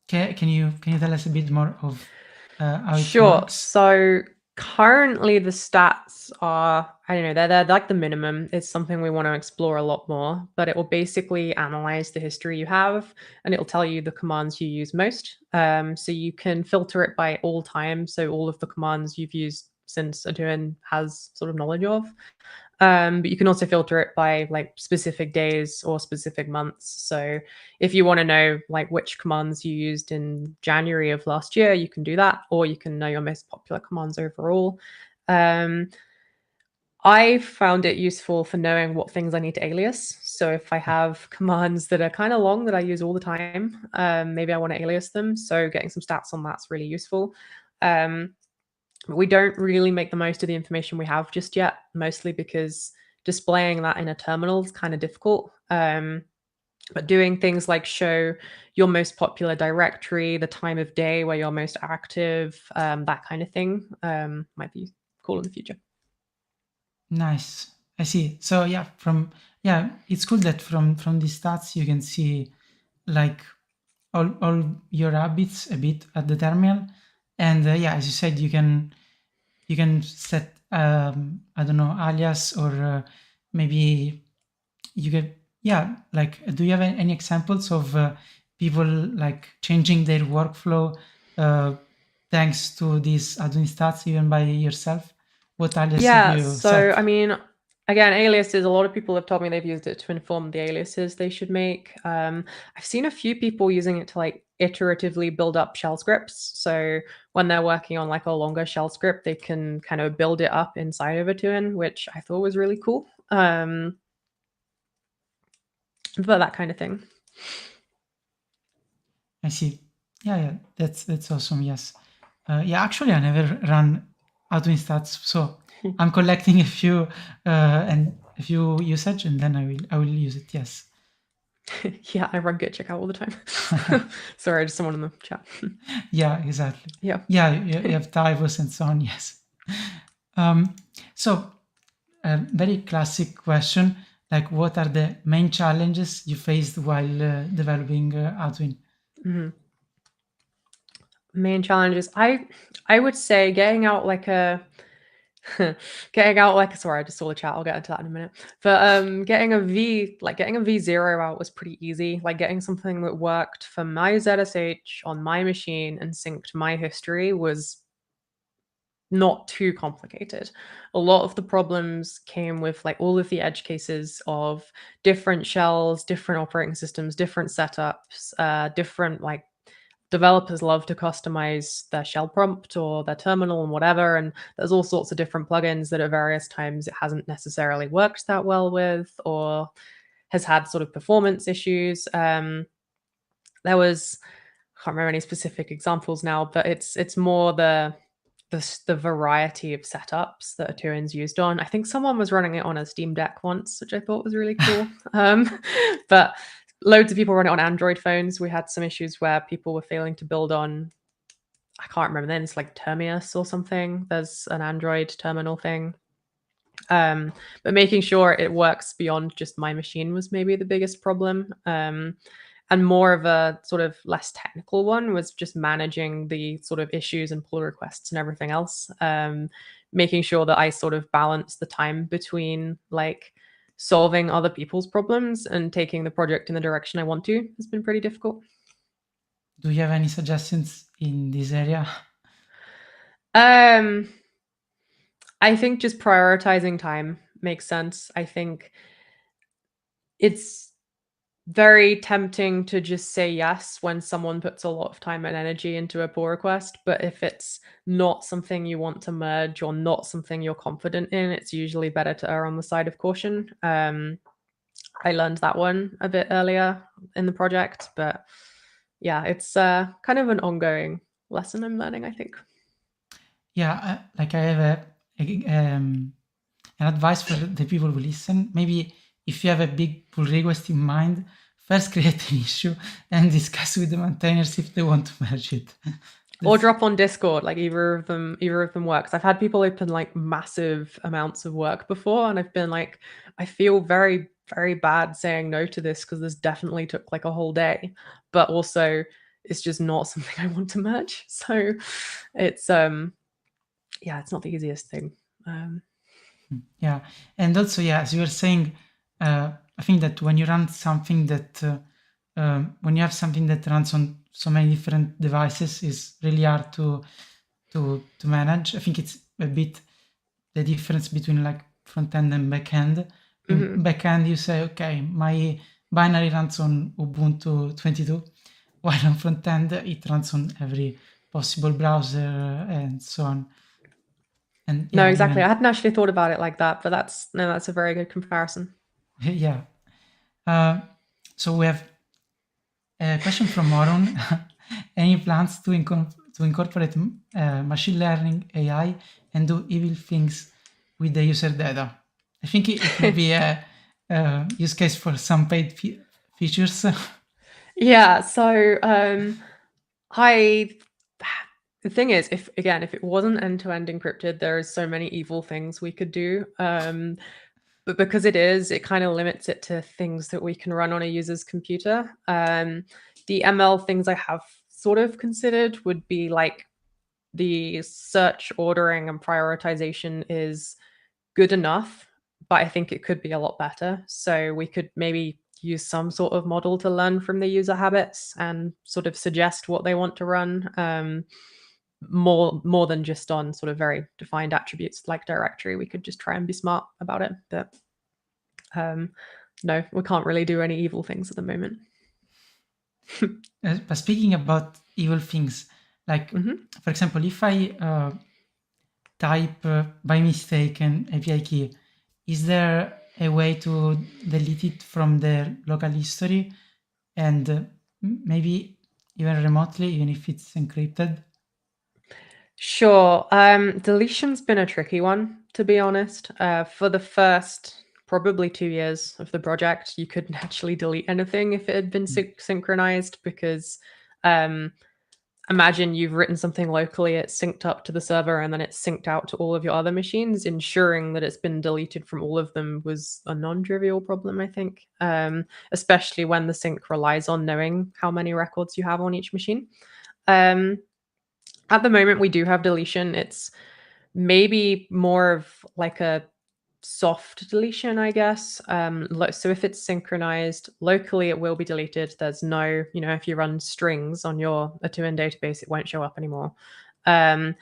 Can you tell us a bit more of how it works? So currently the stats are, I don't know, they're like the minimum. It's something we want to explore a lot more, but it will basically analyze the history you have, and it'll tell you the commands you use most. So you can filter it by all time, so all of the commands you've used since Atuin has sort of knowledge of. But you can also filter it by like specific days or specific months. So if you want to know like which commands you used in January of last year, you can do that, or you can know your most popular commands overall. I found it useful for knowing what things I need to alias. So if I have commands that are kind of long that I use all the time, maybe I want to alias them. So getting some stats on that's really useful. But we don't really make the most of the information we have just yet, mostly because displaying that in a terminal is kind of difficult. But doing things like show your most popular directory, the time of day where you're most active, that kind of thing might be cool in the future. Nice. I see. So yeah, it's cool that from the stats you can see like all your habits a bit at the terminal, and yeah, as you said, you can set I don't know, alias, or maybe you get, yeah, like, do you have any examples of people like changing their workflow thanks to these Atuin stats, even by yourself? What alias did Yeah, you so set? I mean, again, aliases, a lot of people have told me they've used it to inform the aliases they should make. I've seen a few people using it to like iteratively build up shell scripts. So when they're working on like a longer shell script, they can kind of build it up inside of Atuin, which I thought was really cool. But that kind of thing. I see. Yeah, that's awesome. Yes. Yeah, actually, I never run Atuin stats, so I'm collecting a few usage, and then I will use it. Yes. Yeah, I run git checkout all the time. Sorry, just someone in the chat. Yeah, exactly. Yeah. Yeah, you have typos and so on. Yes. So, a very classic question, like, what are the main challenges you faced while developing Atuin? Main challenges. I would say getting out like a sorry, I just saw the chat. I'll get into that in a minute. But getting a V0 out was pretty easy. Like getting something that worked for my ZSH on my machine and synced my history was not too complicated. A lot of the problems came with like all of the edge cases of different shells, different operating systems, different setups, different like developers love to customize their shell prompt or their terminal and whatever. And there's all sorts of different plugins that at various times it hasn't necessarily worked that well with or has had sort of performance issues. There was, I can't remember any specific examples now, but it's more the variety of setups that Atuin's used on. I think someone was running it on a Steam Deck once, which I thought was really cool. But loads of people run it on Android phones. We had some issues where people were failing to build on, I can't remember then, it's like Termius or something. There's an Android terminal thing. But making sure it works beyond just my machine was maybe the biggest problem. And more of a sort of less technical one was just managing the sort of issues and pull requests and everything else. Making sure that I sort of balance the time between like solving other people's problems and taking the project in the direction I want to has been pretty difficult. Do you have any suggestions in this area? I think just prioritizing time makes sense. I think it's very tempting to just say yes when someone puts a lot of time and energy into a pull request. But if it's not something you want to merge or not something you're confident in, it's usually better to err on the side of caution. I learned that one a bit earlier in the project, but yeah, it's kind of an ongoing lesson I'm learning, I think. Yeah, like I have an advice for the people who listen. Maybe if you have a big pull request in mind, first create an issue and discuss with the maintainers if they want to merge it. Or drop on Discord, like either of them works. I've had people open like massive amounts of work before, and I've been like, I feel very, very bad saying no to this because this definitely took like a whole day, but also it's just not something I want to merge. So it's yeah, it's not the easiest thing. Yeah, and also, yeah, as you were saying, I think that when you run something that when you have something that runs on so many different devices, is really hard to manage. I think it's a bit the difference between like front end and back end. In back end, you say, okay, my binary runs on Ubuntu 22, while on front end it runs on every possible browser and so on. And No, yeah, exactly. I hadn't actually thought about it like that, but that's a very good comparison. yeah. So we have a question from Moron. Any plans to to incorporate machine learning, AI, and do evil things with the user data. I think it will be a use case for some paid features. Yeah, so the thing is, if it wasn't end-to-end encrypted, there is so many evil things we could do. But because it kind of limits it to things that we can run on a user's computer. The ML things I have sort of considered would be like the search ordering and prioritization is good enough, but I think it could be a lot better. So we could maybe use some sort of model to learn from the user habits and sort of suggest what they want to run. More than just on sort of very defined attributes like directory. We could just try and be smart about it. But no, we can't really do any evil things at the moment. But speaking about evil things, like for example, if I type by mistake an API key, is there a way to delete it from the local history and maybe even remotely, even if it's encrypted? Sure. Deletion's been a tricky one, to be honest. For the first probably 2 years of the project, you couldn't actually delete anything if it had been synchronized because imagine you've written something locally, it's synced up to the server, and then it's synced out to all of your other machines. Ensuring that it's been deleted from all of them was a non-trivial problem, I think, especially when the sync relies on knowing how many records you have on each machine. At the moment, we do have deletion. It's maybe more of like a soft deletion, I guess. So if it's synchronized locally, it will be deleted. There's no, if you run strings on your Atuin database, it won't show up anymore. On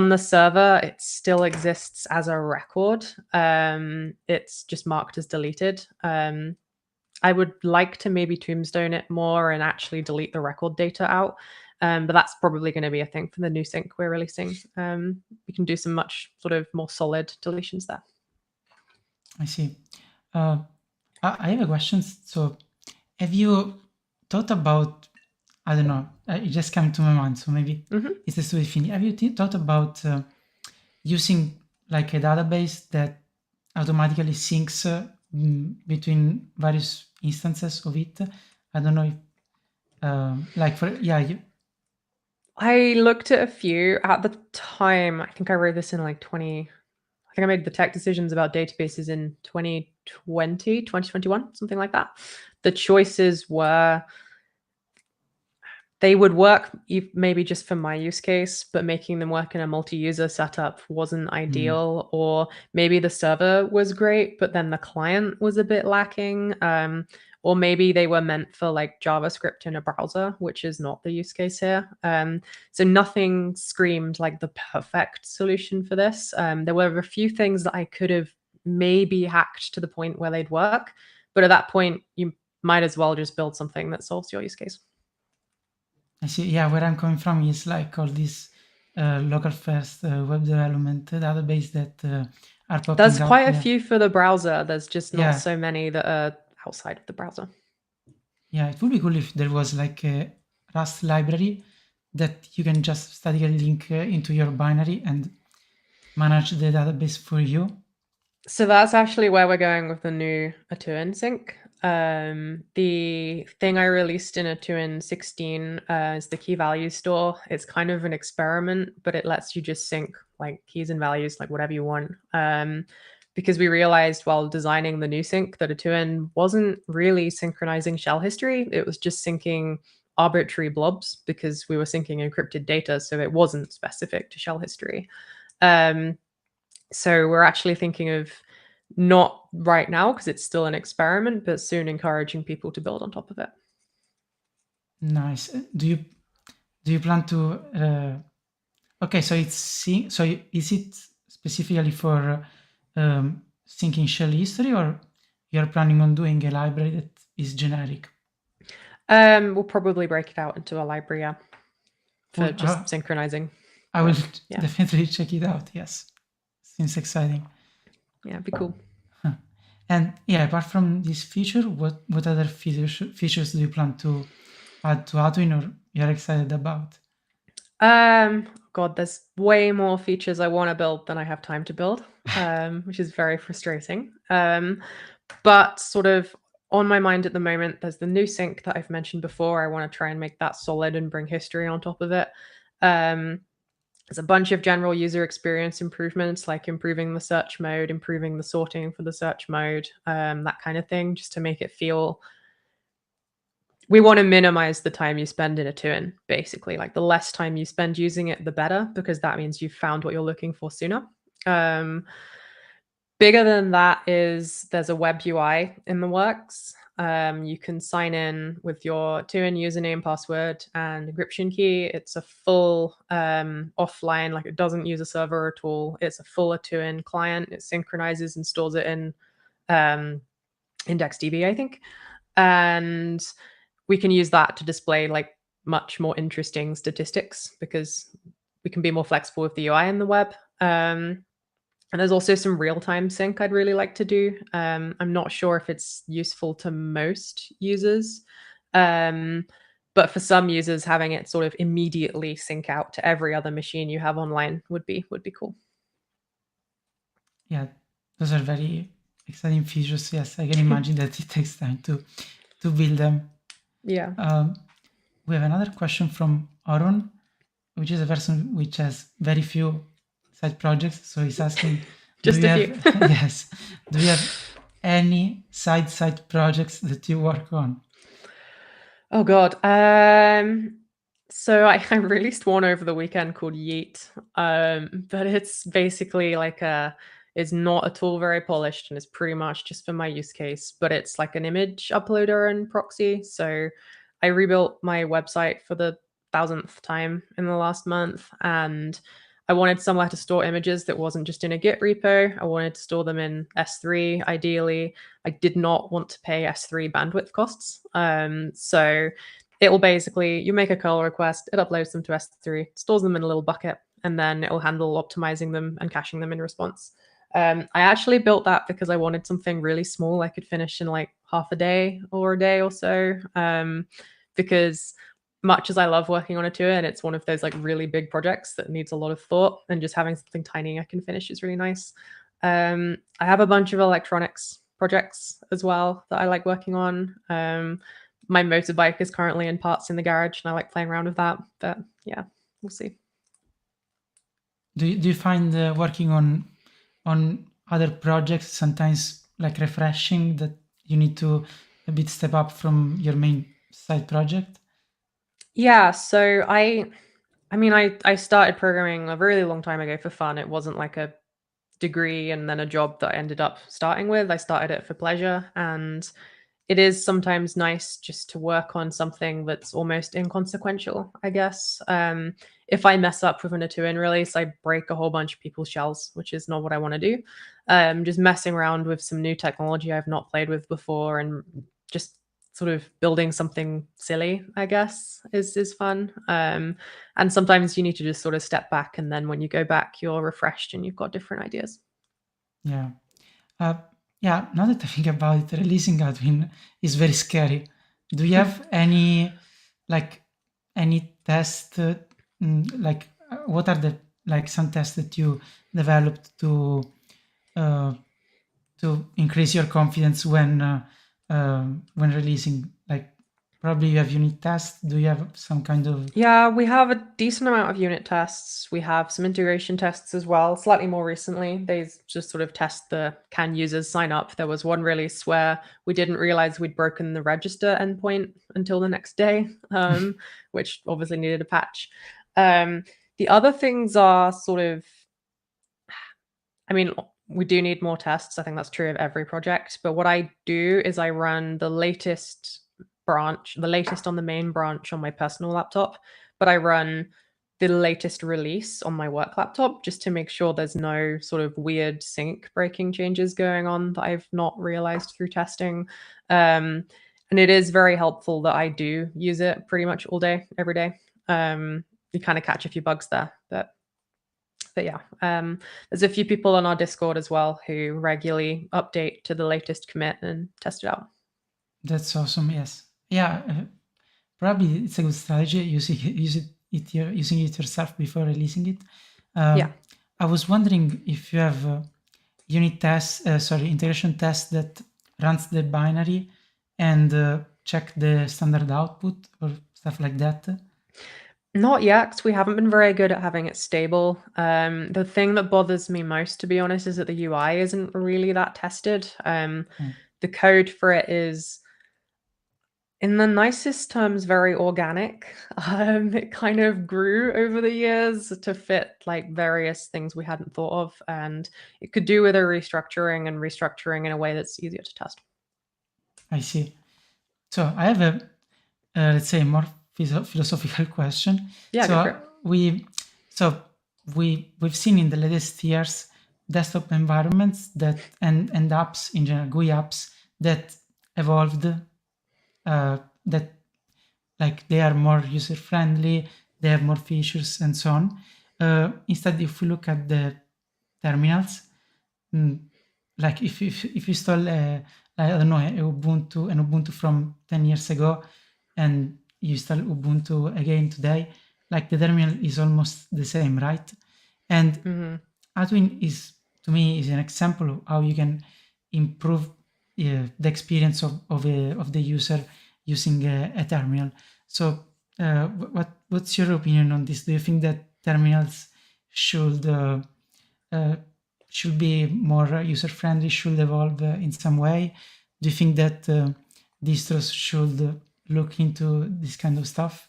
the server, it still exists as a record. It's just marked as deleted. I would like to maybe tombstone it more and actually delete the record data out. But that's probably going to be a thing for the new sync we're releasing. We can do some much sort of more solid deletions there. I see. I have a question. So have you thought about, I don't know, it just came to my mind, so maybe it's a stupid thing. Have you thought about using like a database that automatically syncs between various instances of it? I don't know if, I looked at a few at the time. I think I wrote this in like I think I made the tech decisions about databases in 2020, 2021, something like that. The choices were, they would work maybe just for my use case, but making them work in a multi-user setup wasn't ideal. Or maybe the server was great, but then the client was a bit lacking. Or maybe they were meant for like JavaScript in a browser, which is not the use case here. So nothing screamed like the perfect solution for this. There were a few things that I could have maybe hacked to the point where they'd work. But at that point, you might as well just build something that solves your use case. I see. Yeah, where I'm coming from is like all these local first web development database that are popping up. There's quite a few for the browser. There's just not so many that are outside of the browser. Yeah, it would be cool if there was like a Rust library that you can just statically link into your binary and manage the database for you. So that's actually where we're going with the new Atuin sync. The thing I released in Atuin 16 is the key value store. It's kind of an experiment, but it lets you just sync like keys and values, like whatever you want. Because we realized while designing the new sync that Atuin wasn't really synchronizing shell history. It was just syncing arbitrary blobs because we were syncing encrypted data, so it wasn't specific to shell history. So we're actually thinking of, not right now because it's still an experiment, but soon encouraging people to build on top of it. Nice. Do you plan to? Okay, so is it specifically for syncing shell history, or you're planning on doing a library that is generic? We'll probably break it out into a library, yeah, for just synchronizing. I will definitely check it out. Yes, seems exciting. Yeah, it'd be cool. And yeah, apart from this feature, what other features do you plan to add to Atuin, or you're excited about? God, there's way more features I want to build than I have time to build, which is very frustrating. But sort of on my mind at the moment, there's the new sync that I've mentioned before. I want to try and make that solid and bring history on top of it. There's a bunch of general user experience improvements, like improving the search mode, improving the sorting for the search mode, that kind of thing, just to make it feel. We want to minimize the time you spend in Atuin, basically. Like the less time you spend using it, the better, because that means you've found what you're looking for sooner. Bigger than that is there's a web UI in the works. You can sign in with your Atuin username, password, and encryption key. It's a full offline, like it doesn't use a server at all. It's a full Atuin client. It synchronizes and stores it in IndexedDB, I think. And we can use that to display like much more interesting statistics because we can be more flexible with the UI in the web. And there's also some real-time sync I'd really like to do. I'm not sure if it's useful to most users, but for some users, having it sort of immediately sync out to every other machine you have online would be cool. Yeah, those are very exciting features. Yes, I can imagine that it takes time to build them. Yeah. We have another question from Arun, which is a person which has very few side projects. So he's asking, Just a few. yes, do you have any side projects that you work on? Oh God. So I released one over the weekend called Yeet, but it's basically like it's not at all very polished and it's pretty much just for my use case, but it's like an image uploader and proxy. So I rebuilt my website for the 1000th time in the last month, and I wanted somewhere to store images that wasn't just in a Git repo. I wanted to store them in S3, ideally. I did not want to pay S3 bandwidth costs. So it will basically, you make a curl request, it uploads them to S3, stores them in a little bucket, and then it will handle optimizing them and caching them in response. I actually built that because I wanted something really small I could finish in like half a day or a day or so. Because much as I love working on Atuin, it's one of those like really big projects that needs a lot of thought, and just having something tiny I can finish is really nice. I have a bunch of electronics projects as well that I like working on. My motorbike is currently in parts in the garage, and I like playing around with that. But yeah, we'll see. Do you find working on other projects sometimes like refreshing, that you need to a bit step up from your main side project? Yeah, so I mean, I started programming a really long time ago for fun. It wasn't like a degree and then a job that I ended up starting with. I started it for pleasure, and it is sometimes nice just to work on something that's almost inconsequential, I guess. If I mess up with an Atuin release, I break a whole bunch of people's shells, which is not what I want to do. Just messing around with some new technology I've not played with before and just sort of building something silly, I guess, is fun. And sometimes you need to just sort of step back, and then when you go back, you're refreshed and you've got different ideas. Yeah. Yeah, now that I think about it, releasing Atuin is very scary. Do you have any test, what are the some tests that you developed to increase your confidence when releasing? Like, probably you have unit tests. Do you have some kind of? Yeah, we have a decent amount of unit tests. We have some integration tests as well. Slightly more recently, they just sort of test the can users sign up. There was one release where we didn't realize we'd broken the register endpoint until the next day, which obviously needed a patch. The other things are sort of, I mean, we do need more tests. I think that's true of every project. But what I do is I run the latest branch, the latest on the main branch on my personal laptop, but I run the latest release on my work laptop just to make sure there's no sort of weird sync breaking changes going on that I've not realized through testing. And it is very helpful that I do use it pretty much all day, every day. You kind of catch a few bugs there, but yeah, there's a few people on our Discord as well who regularly update to the latest commit and test it out. That's awesome. Yes. Yeah. Probably it's a good strategy. Use using it yourself before releasing it. Yeah. I was wondering if you have unit tests, integration tests that runs the binary and check the standard output or stuff like that. Not yet, 'cause we haven't been very good at having it stable. The thing that bothers me most, to be honest, is that the UI isn't really that tested. The code for it is, in the nicest terms, very organic. It kind of grew over the years to fit like various things we hadn't thought of, and it could do with a restructuring in a way that's easier to test. I see. So I have a, let's say, more philosophical question. Yeah, go for it. We've seen in the latest years desktop environments that and apps in general, GUI apps that evolved, that like they are more user friendly, they have more features and so on. Instead, if we look at the terminals, like if you install I don't know, an Ubuntu from 10 years ago, and you install Ubuntu again today, like the terminal is almost the same, right? And Atuin is, to me, is an example of how you can improve the experience of the user using a terminal. So what's your opinion on this? Do you think that terminals should be more user friendly, should evolve in some way? Do you think that distros should look into this kind of stuff?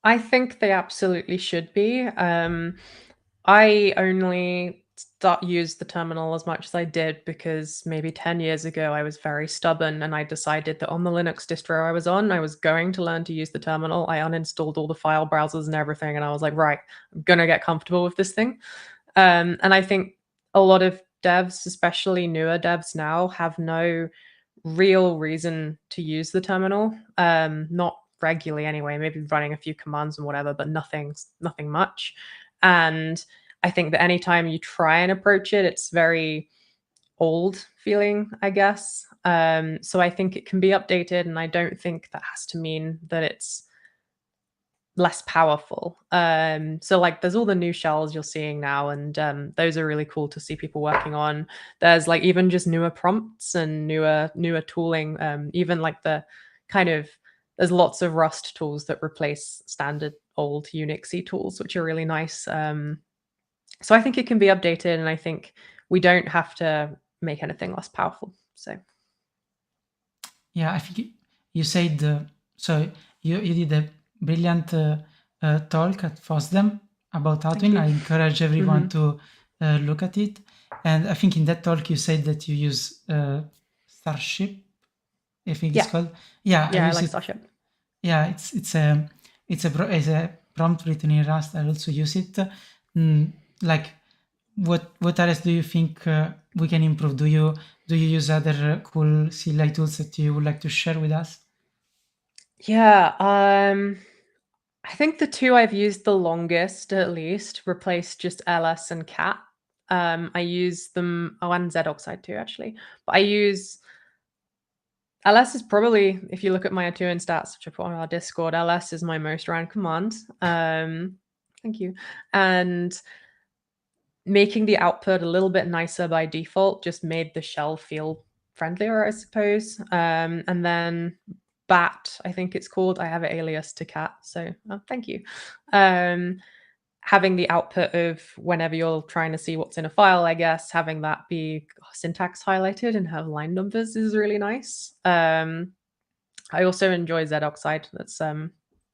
I think they absolutely should be. I only used the terminal as much as I did because maybe 10 years ago I was very stubborn and I decided that on the Linux distro I was on, I was going to learn to use the terminal. I uninstalled all the file browsers and everything, and I was like, right, I'm gonna get comfortable with this thing. And I think a lot of devs, especially newer devs now, have no real reason to use the terminal. Not regularly anyway, maybe running a few commands and whatever, but nothing much. And I think that anytime you try and approach it, it's very old feeling, I guess. So I think it can be updated, and I don't think that has to mean that it's less powerful. So like there's all the new shells you're seeing now, and those are really cool to see people working on. There's like even just newer prompts and newer tooling, even like the kind of, there's lots of Rust tools that replace standard old Unixy tools, which are really nice. So I think it can be updated, and I think we don't have to make anything less powerful. So Yeah, I think you said so you did a brilliant talk at FOSDEM about Atuin. I encourage everyone to look at it. And I think in that talk you said that you use RustShip, I think it's called. Yeah, I like RustShip. Yeah, it's a prompt written in Rust. I also use it. Like, what areas do you think we can improve? Do you use other cool CLI tools that you would like to share with us? Yeah, I think the two I've used the longest, at least, replaced just LS and cat. I use them, and Z oxide too, actually. But I use LS is probably, if you look at my Atuin stats, which I put on our Discord, LS is my most ran command. Thank you. And making the output a little bit nicer by default just made the shell feel friendlier, I suppose. And then bat, I think it's called. I have an alias to cat, so thank you. Having the output of whenever you're trying to see what's in a file, I guess, having that be syntax highlighted and have line numbers is really nice. I also enjoy Z oxide. That's I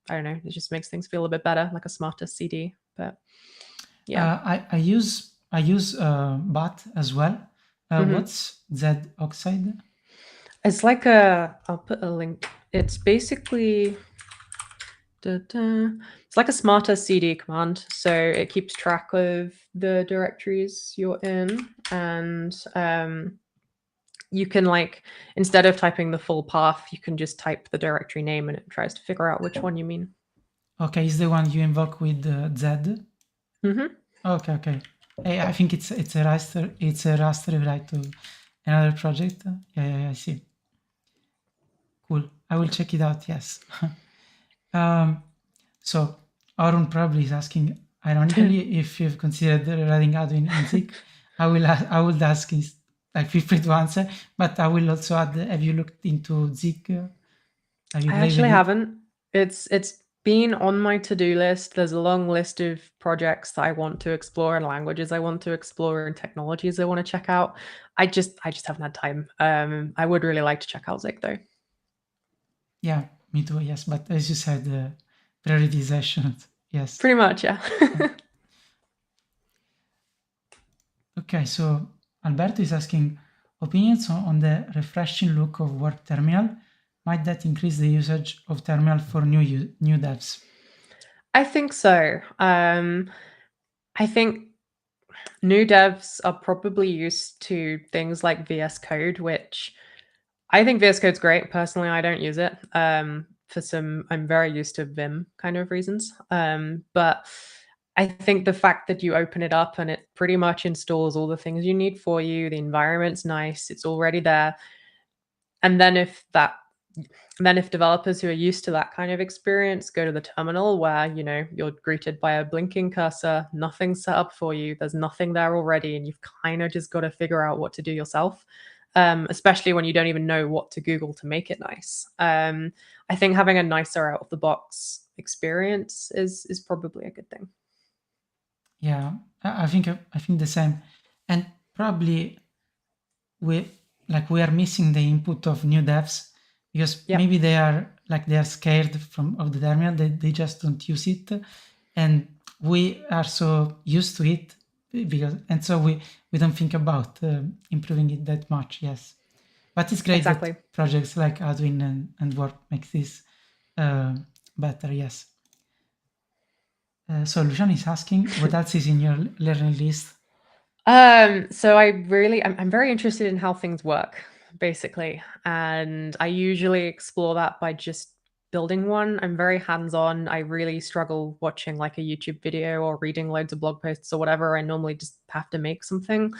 don't know, it just makes things feel a bit better, like a smarter CD. But yeah, I use bat as well. What's Z oxide? It's like I'll put a link. It's basically, it's like a smarter CD command. So it keeps track of the directories you're in, and you can, like, instead of typing the full path, you can just type the directory name and it tries to figure out which one you mean. Okay, is the one you invoke with Z? Okay. I think it's a Rust rewrite to another project. Yeah, I see. Cool. I will check it out. Yes. So Arun probably is asking, ironically, if you've considered writing Atuin in Zik. I would ask, like, feel free to answer, but I will also add, have you looked into Zik? Have you I played actually with it? haven't. It's been on my to-do list. There's a long list of projects that I want to explore and languages I want to explore and technologies I want to check out. I just haven't had time. I would really like to check out Zik though. Yeah, me too, yes. But as you said, prioritization, yes. Pretty much, yeah. Okay, so Alberto is asking, opinions on the refreshing look of work terminal. Might that increase the usage of terminal for new devs? I think so. I think new devs are probably used to things like VS Code, which I think VS Code's great. Personally, I don't use it. I'm very used to Vim kind of reasons. But I think the fact that you open it up and it pretty much installs all the things you need for you, the environment's nice, it's already there. And then if developers who are used to that kind of experience go to the terminal where, you're greeted by a blinking cursor, nothing's set up for you, there's nothing there already, and you've kind of just got to figure out what to do yourself, especially when you don't even know what to Google to make it nice. I think having a nicer out of the box experience is probably a good thing. Yeah, I think the same, and probably we are missing the input of new devs because Yep. maybe they are scared of the terminal. They just don't use it, and we are so used to it and so we don't think about improving it that much. Yes, but it's great Exactly. that projects like Atuin and Work make this better. Yes. So Lucian is asking, what else is in your learning list? So I'm very interested in how things work, basically. And I usually explore that by just building one. I'm very hands-on. I really struggle watching like a YouTube video or reading loads of blog posts or whatever. I normally just have to make something.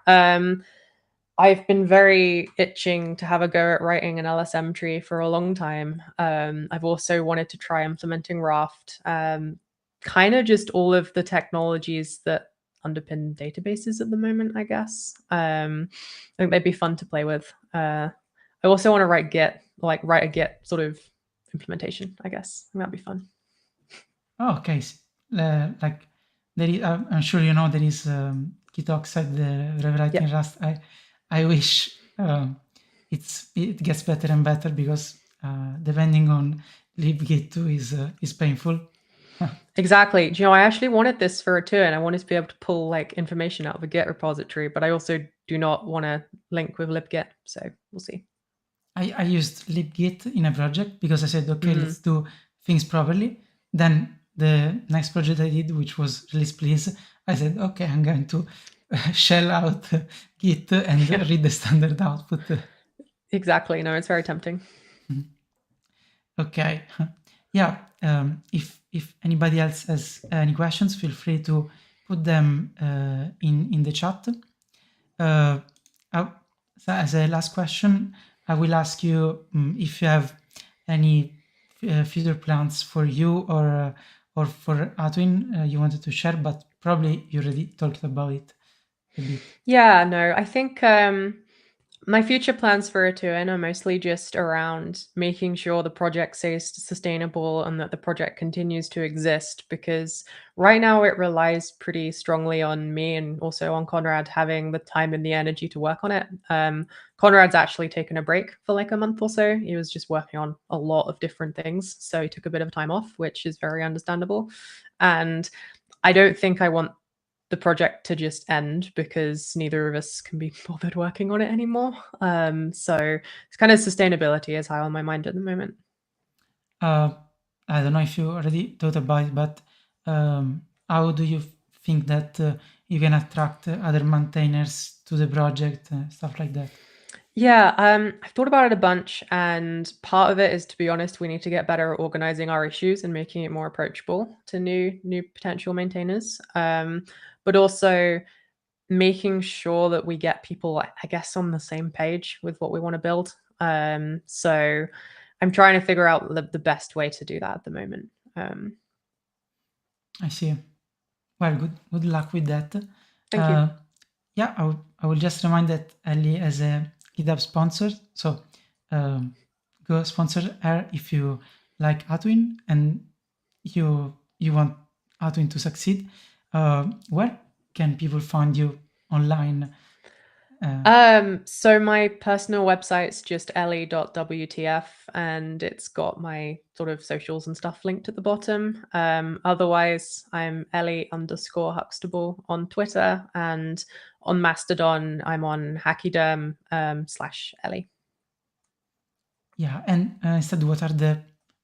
I've been very itching to have a go at writing an LSM tree for a long time. I've also wanted to try implementing Raft. Kind of just all of the technologies that underpin databases at the moment, I guess. I think they'd be fun to play with. I also want to write a Git sort of implementation, I guess. I think that'd be fun. Oh, okay. Like there is, I'm sure you know there is Git Oxide, the rewriting Yep. Rust. I wish it gets better and better because depending on libgit2 is painful. Exactly. Do you know, I actually wanted this for Atuin. I wanted to be able to pull like information out of a Git repository, but I also do not want to link with libgit. So we'll see. I used libgit in a project because I said, okay, let's do things properly. Then the next project I did, which was Release Please, I said, okay, I'm going to shell out Git and read the standard output. Exactly. No, it's very tempting. Okay. Yeah. If anybody else has any questions, feel free to put them in the chat. So as a last question, I will ask you if you have any future plans for you or for Atuin you wanted to share, but probably you already talked about it a bit. Yeah, no, I think my future plans for Atuin are mostly just around making sure the project stays sustainable and that the project continues to exist, because right now it relies pretty strongly on me and also on Conrad having the time and the energy to work on it. Conrad's actually taken a break for like a month or so. He was just working on a lot of different things, so he took a bit of time off, which is very understandable. And I don't think I want the project to just end because neither of us can be bothered working on it anymore. So it's kind of sustainability is high on my mind at the moment. I don't know if you already thought about it, but how do you think that you can attract other maintainers to the project, stuff like that? Yeah, I've thought about it a bunch, and part of it is, to be honest, we need to get better at organizing our issues and making it more approachable to new potential maintainers. But also making sure that we get people, I guess, on the same page with what we want to build. So I'm trying to figure out the best way to do that at the moment. I see. Well, good luck with that. Thank you. Yeah, I will just remind that Ellie is a GitHub sponsor, so go sponsor her if you like Atuin and you want Atuin to succeed. Where can people find you online? So my personal website's just ellie.wtf, and it's got my sort of socials and stuff linked at the bottom. Otherwise, I'm Ellie_Huxtable on Twitter, and on Mastodon, I'm on Hackyderm /Ellie. Yeah, and instead, what are the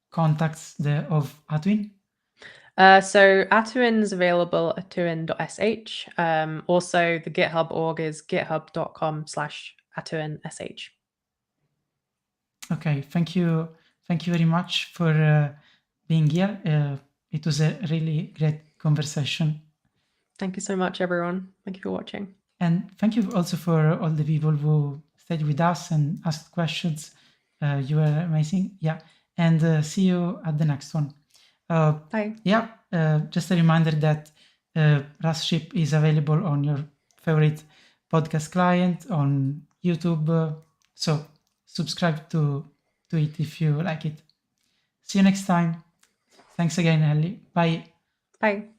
contacts of Atuin? So Atuin's available at atuin.sh. Also, the GitHub org is github.com/atuinsh. Okay, thank you very much for being here. It was a really great conversation. Thank you so much, everyone. Thank you for watching. And thank you also for all the people who stayed with us and asked questions. You were amazing. Yeah, and see you at the next one. Bye. Yeah, just a reminder that RustShip is available on your favorite podcast client, on YouTube. So subscribe to it if you like it. See you next time. Thanks again, Ellie. Bye. Bye.